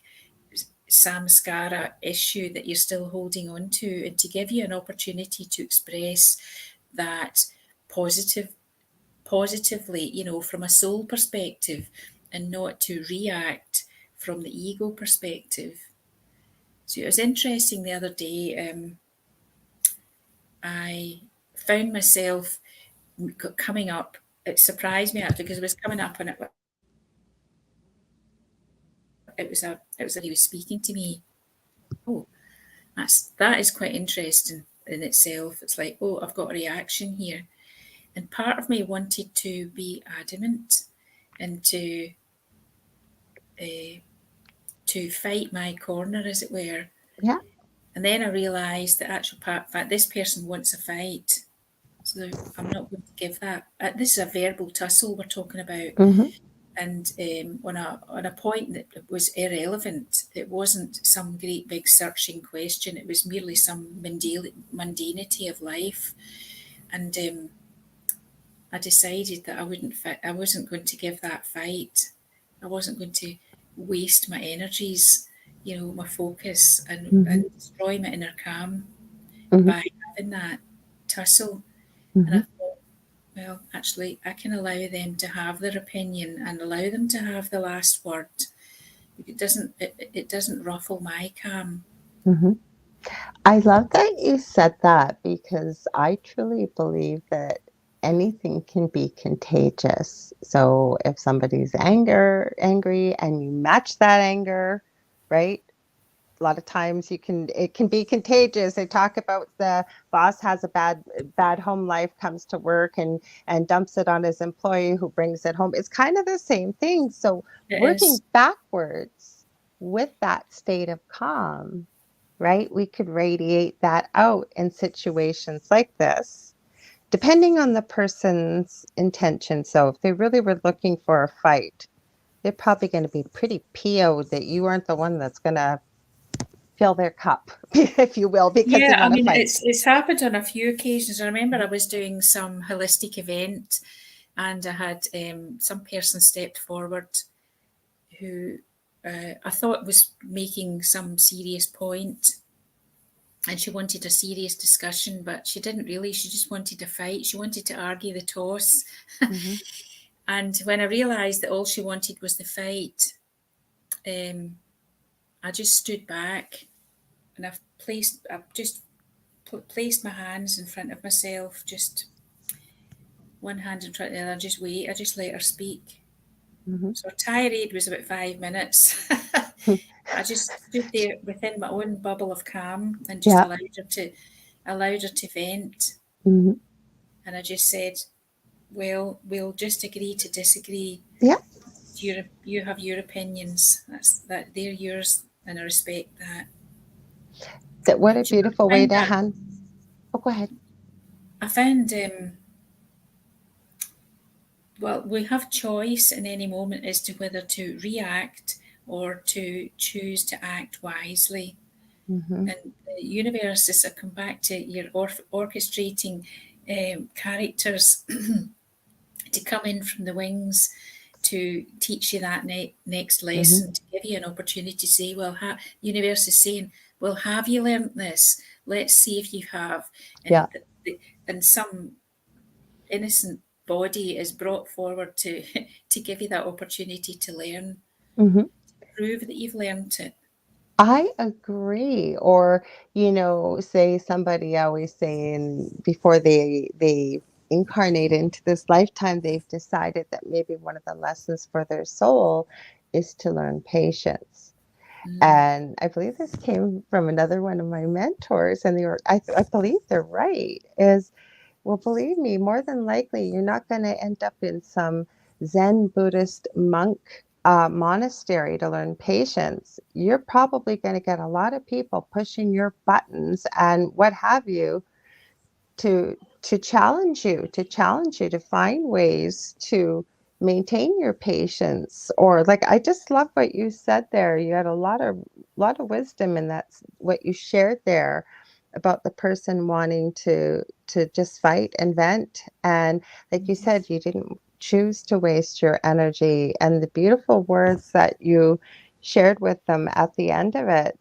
samskara issue that you're still holding on to, and to give you an opportunity to express that positive positively, from a soul perspective, and not to react from the ego perspective. So it was interesting the other day. I found myself coming up. It surprised me actually because it was coming up, and it was he was speaking to me. Oh, that is quite interesting in itself. It's like, oh, I've got a reaction here, and part of me wanted to be adamant and uh, to fight my corner, as it were. Yeah. And then I realised that actual fact this person wants a fight, so I'm not going to give that. This is a verbal tussle we're talking about, Mm-hmm. and on a point that was irrelevant. It wasn't some great big searching question. It was merely some mundanity of life, and I decided that I wasn't going to give that fight. I wasn't going to waste my energies, my focus, and Mhm. destroy my inner calm Mhm. by having that tussle. And I Mhm. thought, well, actually, I can allow them to have their opinion and allow them to have the last word. It doesn't ruffle my calm. Mhm. I love that you said that because I truly believe that anything can be contagious. So if somebody's angry and you match that anger, right? A lot of times it can be contagious. They talk about the boss has a bad home life, comes to work and dumps it on his employee who brings it home. It's kind of the same thing. So It working is. backwards with that state of calm, right? We could radiate that out in situations like this, depending on the person's intention. So if they really were looking for a fight, they're probably going to be pretty PO'd that you aren't the one that's going to fill their cup, if you will, because they Yeah, I want to mean, fight. it's happened on a few occasions. I remember I was doing some holistic event, and I had some person stepped forward who I thought was making some serious point, and she wanted a serious discussion, but she didn't really. She just wanted a fight. She wanted to argue the toss. Mm-hmm. And when I realised that all she wanted was the fight, um, I just stood back, and I've just placed my hands in front of myself, just one hand in front of the other, just wait. I just let her speak. Mm-hmm. So our tirade was about 5 minutes. I just stood there within my own bubble of calm and just Yeah. allowed her to vent. Mm-hmm. And I just said, well, we'll just agree to disagree. Yeah. You have your opinions. They're yours, and I respect that. That what a And beautiful I way found to that hand. Oh, go ahead. I found well, we have choice in any moment as to whether to react or to choose to act wisely. Mm-hmm. And the universe is, I come back to your orchestrating characters to come in from the wings to teach you that next Mm-hmm. lesson, to give you an opportunity to say, well, universe is saying, well, have you learnt this? Let's see if you have. And Yeah. and some innocent body is brought forward to to give you that opportunity to learn, Mm-hmm. prove that you've learned it. I agree. Or, say somebody always saying before they incarnate into this lifetime, they've decided that maybe one of the lessons for their soul is to learn patience. Mm. And I believe this came from another one of my mentors, and I believe they're right, is, well, believe me, more than likely, you're not going to end up in some Zen Buddhist monk monastery to learn patience. You're probably going to get a lot of people pushing your buttons and what have you to challenge you to find ways to maintain your patience. Or like, I just love what you said there. You had a lot of wisdom in that, what you shared there about the person wanting to just fight and vent. And like you said, you didn't choose to waste your energy, and the beautiful words that you shared with them at the end of it,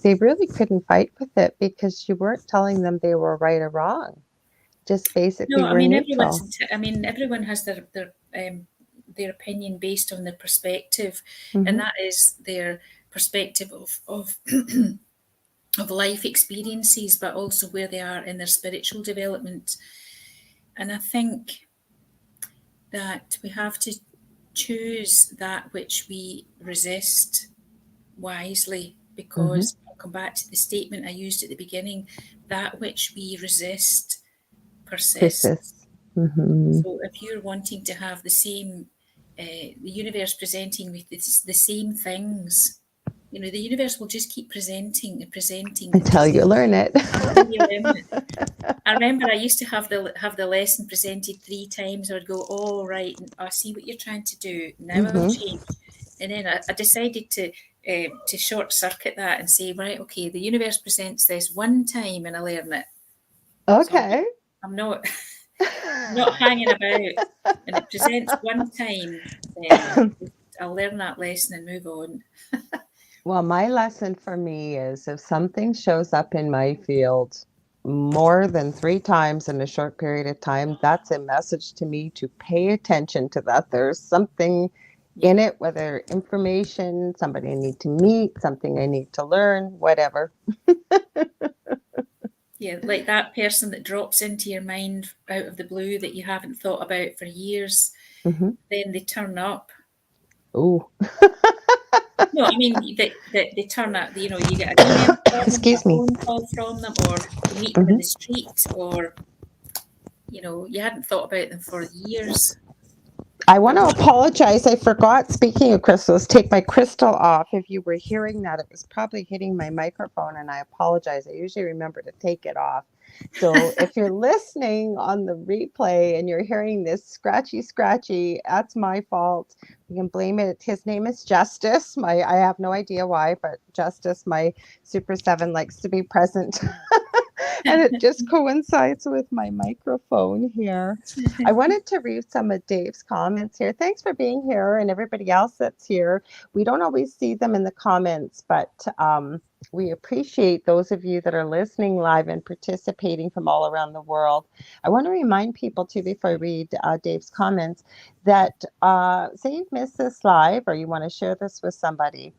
they really couldn't fight with it because you weren't telling them they were right or wrong, just basically No, I were mean neutral. everyone has their opinion based on their perspective, and Hmm. that is their perspective of of life experiences, but also where they are in their spiritual development. And I think that we have to choose that which we resist wisely, Hmm. because I'll come back to the statement I used at the beginning, that which we resist persists. Persist. Hmm. So if you're wanting to have the universe presenting with the same things, the universe will just keep presenting and presenting and Until you presenting learn it. until you learn it. I remember I used to have the lesson presented 3 times. I would go, "Oh, right, I see what you're trying to do. Now I'll Hmm. change." And then I decided to short circuit that and say, "Right, okay, the universe presents this one time, and I learn it. So Okay. I'm not hanging about, and it presents one time, then I'll learn that lesson and move on. Well, my lesson for me is if something shows up in my field more than 3 times in a short period of time, that's a message to me to pay attention to that. There's something Yeah. in it, whether information, somebody I need to meet, something I need to learn, whatever. Yeah, like that person that drops into your mind out of the blue that you haven't thought about for years, Mm-hmm. then they turn up. Ooh, No, I mean that they turn up. You know, you get an email from them, a excuse me. phone call from them, or you meet them in Mm-hmm. the street, or you know, you hadn't thought about them for years. I But want to apologize. I forgot, speaking of crystals, take my crystal off. If you were hearing that, it was probably hitting my microphone, and I apologize. I usually remember to take it off. So if you're listening on the replay and you're hearing this scratchy, that's my fault. You can blame it. His name is Justice. I have no idea why, but Justice, my Super 7, likes to be present. And it just coincides with my microphone here. I wanted to read some of Dave's comments here. Thanks for being here, and everybody else that's here. We don't always see them in the comments, but we appreciate those of you that are listening live and participating from all around the world. I want to remind people too, before I read Dave's comments, that say you've missed this live or you want to share this with somebody.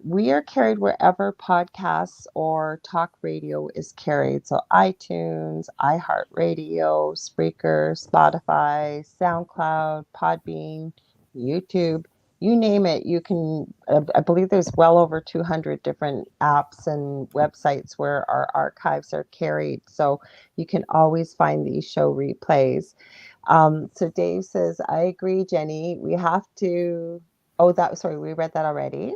We are carried wherever podcasts or talk radio is carried. So iTunes, iHeartRadio, Spreaker, Spotify, SoundCloud, Podbean, YouTube, you name it. You can, I believe there's well over 200 different apps and websites where our archives are carried. So you can always find these show replays. So Dave says, I agree, Jenny. We have to, sorry, we read that already.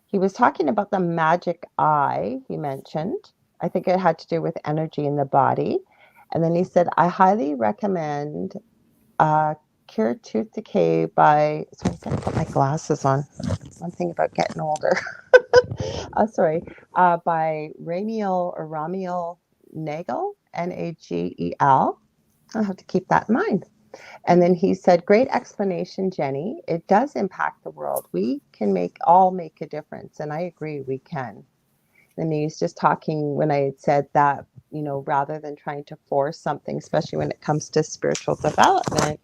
He was talking about the magic eye, he mentioned. I think it had to do with energy in the body. And then he said, I highly recommend Cure Tooth Decay by, sorry, I gotta put my glasses on. One thing about getting older. By Ramiel Nagel, Nagel. I'll have to keep that in mind. And then he said, great explanation, Jenny. It does impact the world. We can all make a difference. And I agree, we can. And he was just talking when I had said that, rather than trying to force something, especially when it comes to spiritual development,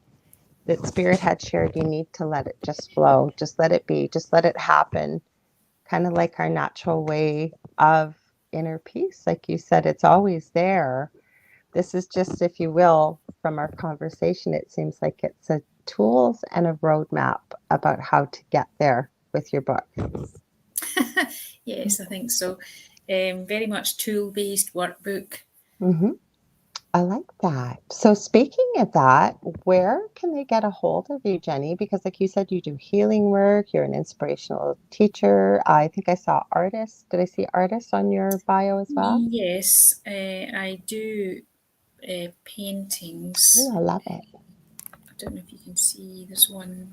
that Spirit had shared, you need to let it just flow. Just let it be. Just let it happen. Kind of like our natural way of inner peace. Like you said, it's always there. This is just, if you will, from our conversation, it seems like it's a tools and a roadmap about how to get there with your book. yes, I think so. Very much tool-based workbook. Mm-hmm. I like that. So speaking of that, where can they get a hold of you, Jenny? Because like you said, you do healing work, you're an inspirational teacher. I think I saw artist. Did I see artist on your bio as well? Yes, I do paintings. Oh, I love it. I don't know if you can see, there's one.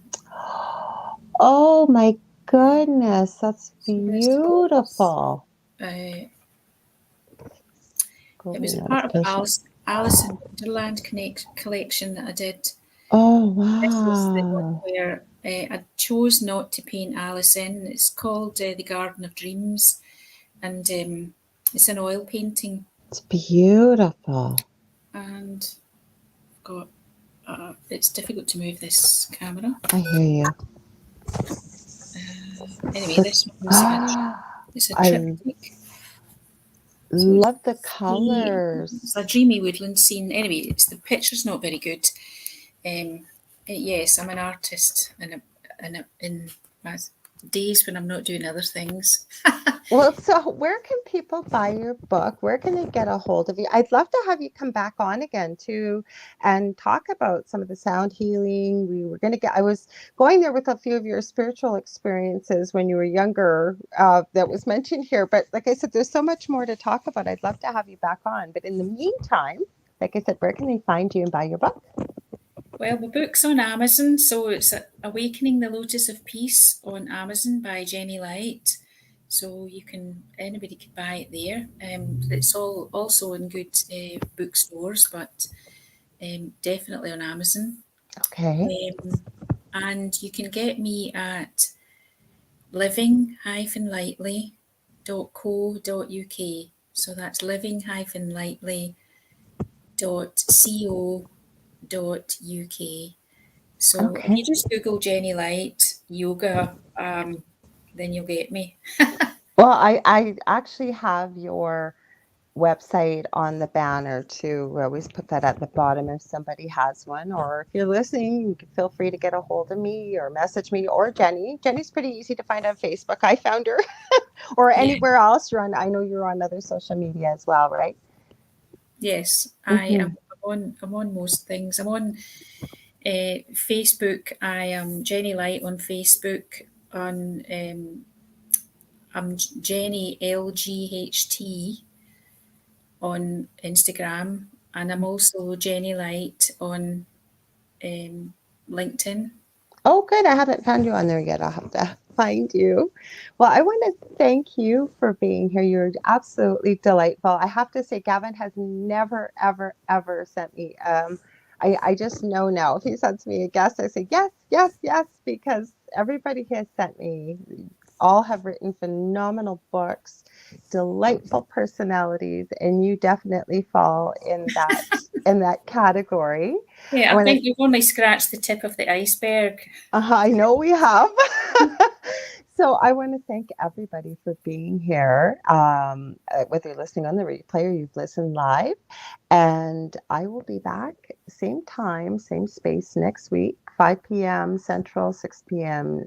Oh my goodness, that's So this was, beautiful. it Golden was a part of the notification. Alice in Wonderland collection that I did. Oh, This was the one wow. where I chose not to paint Alice in. It's called The Garden of Dreams, and it's an oil painting. It's beautiful. And I've got, it's difficult to move this camera. I hear you. Anyway, this one was it's a I triptych. So love the colors. it's a dreamy woodland scene. Anyway, the picture's not very good. Yes, I'm an artist, in my days when I'm not doing other things. Well, so where can people buy your book? Where can they get a hold of you? I'd love to have you come back on again too and talk about some of the sound healing. I was going there with a few of your spiritual experiences when you were younger that was mentioned here. But like I said, there's so much more to talk about. I'd love to have you back on. But in the meantime, like I said, where can they find you and buy your book? Well, the book's on Amazon, so it's Awakening the Lotus of Peace on Amazon by Jenny Light. So anybody could buy it there. It's also in good bookstores, but definitely on Amazon. Okay. And you can get me at living-lightly.co.uk. So that's living-lightly.co.uk. So if Okay. you just Google Jenny Light yoga, then you'll get me. Well, I actually have your website on the banner too. We always put that at the bottom if somebody has one, or if you're listening, you can feel free to get a hold of me or message me or Jenny. Jenny's pretty easy to find on Facebook. I found her, or Yeah. anywhere else you're on. I know you're on other social media as well, right? Yes, I Mm-hmm. am. I'm on most things. I'm on Facebook. I am Jenny Light on Facebook. On I'm Jenny LGHT on Instagram, and I'm also Jenny Light on um, LinkedIn. Oh, good. I haven't found you on there yet. I'll have to find you. Well, I want to thank you for being here. You're absolutely delightful. I have to say, Gavin has never, ever, ever sent me. I just know now if he sends me a guest, I say yes, yes, yes, because everybody he has sent me all have written phenomenal books, delightful personalities, and you definitely fall in that category. I Yeah, I want to think you've only scratched the tip of the iceberg. I know we have. So I want to thank everybody for being here, whether you're listening on the replay or you've listened live. And I will be back same time, same space next week, 5 p.m. Central, 6 p.m.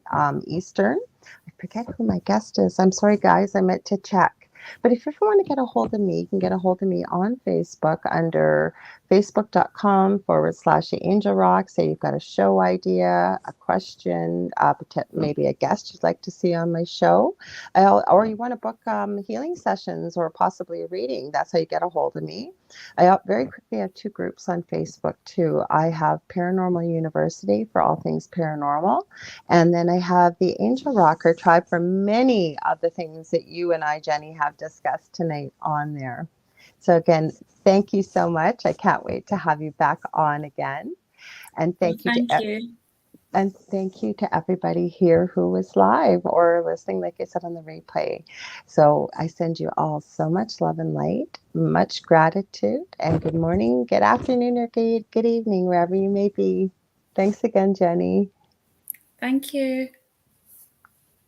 Eastern. I forget who my guest is. I'm sorry, guys. I meant to check. But if you ever want to get a hold of me, you can get a hold of me on Facebook under facebook.com/the Angel Rock. Say you've got a show idea, a question, maybe a guest you'd like to see on my show, or you want to book healing sessions or possibly a reading. That's how you get a hold of me. I very quickly have two groups on Facebook too. I have Paranormal University for all things paranormal, and then I have the Angel Rocker Tribe for many of the things that you and I, Jenny, have discussed tonight on there. So again, thank you so much. I can't wait to have you back on again. And Well, thank you thank you. everybody here who was live or listening, like I said, on the replay. So I send you all so much love and light, much gratitude, and good morning, good afternoon, or good evening, wherever you may be. Thanks again, Jenny. Thank you.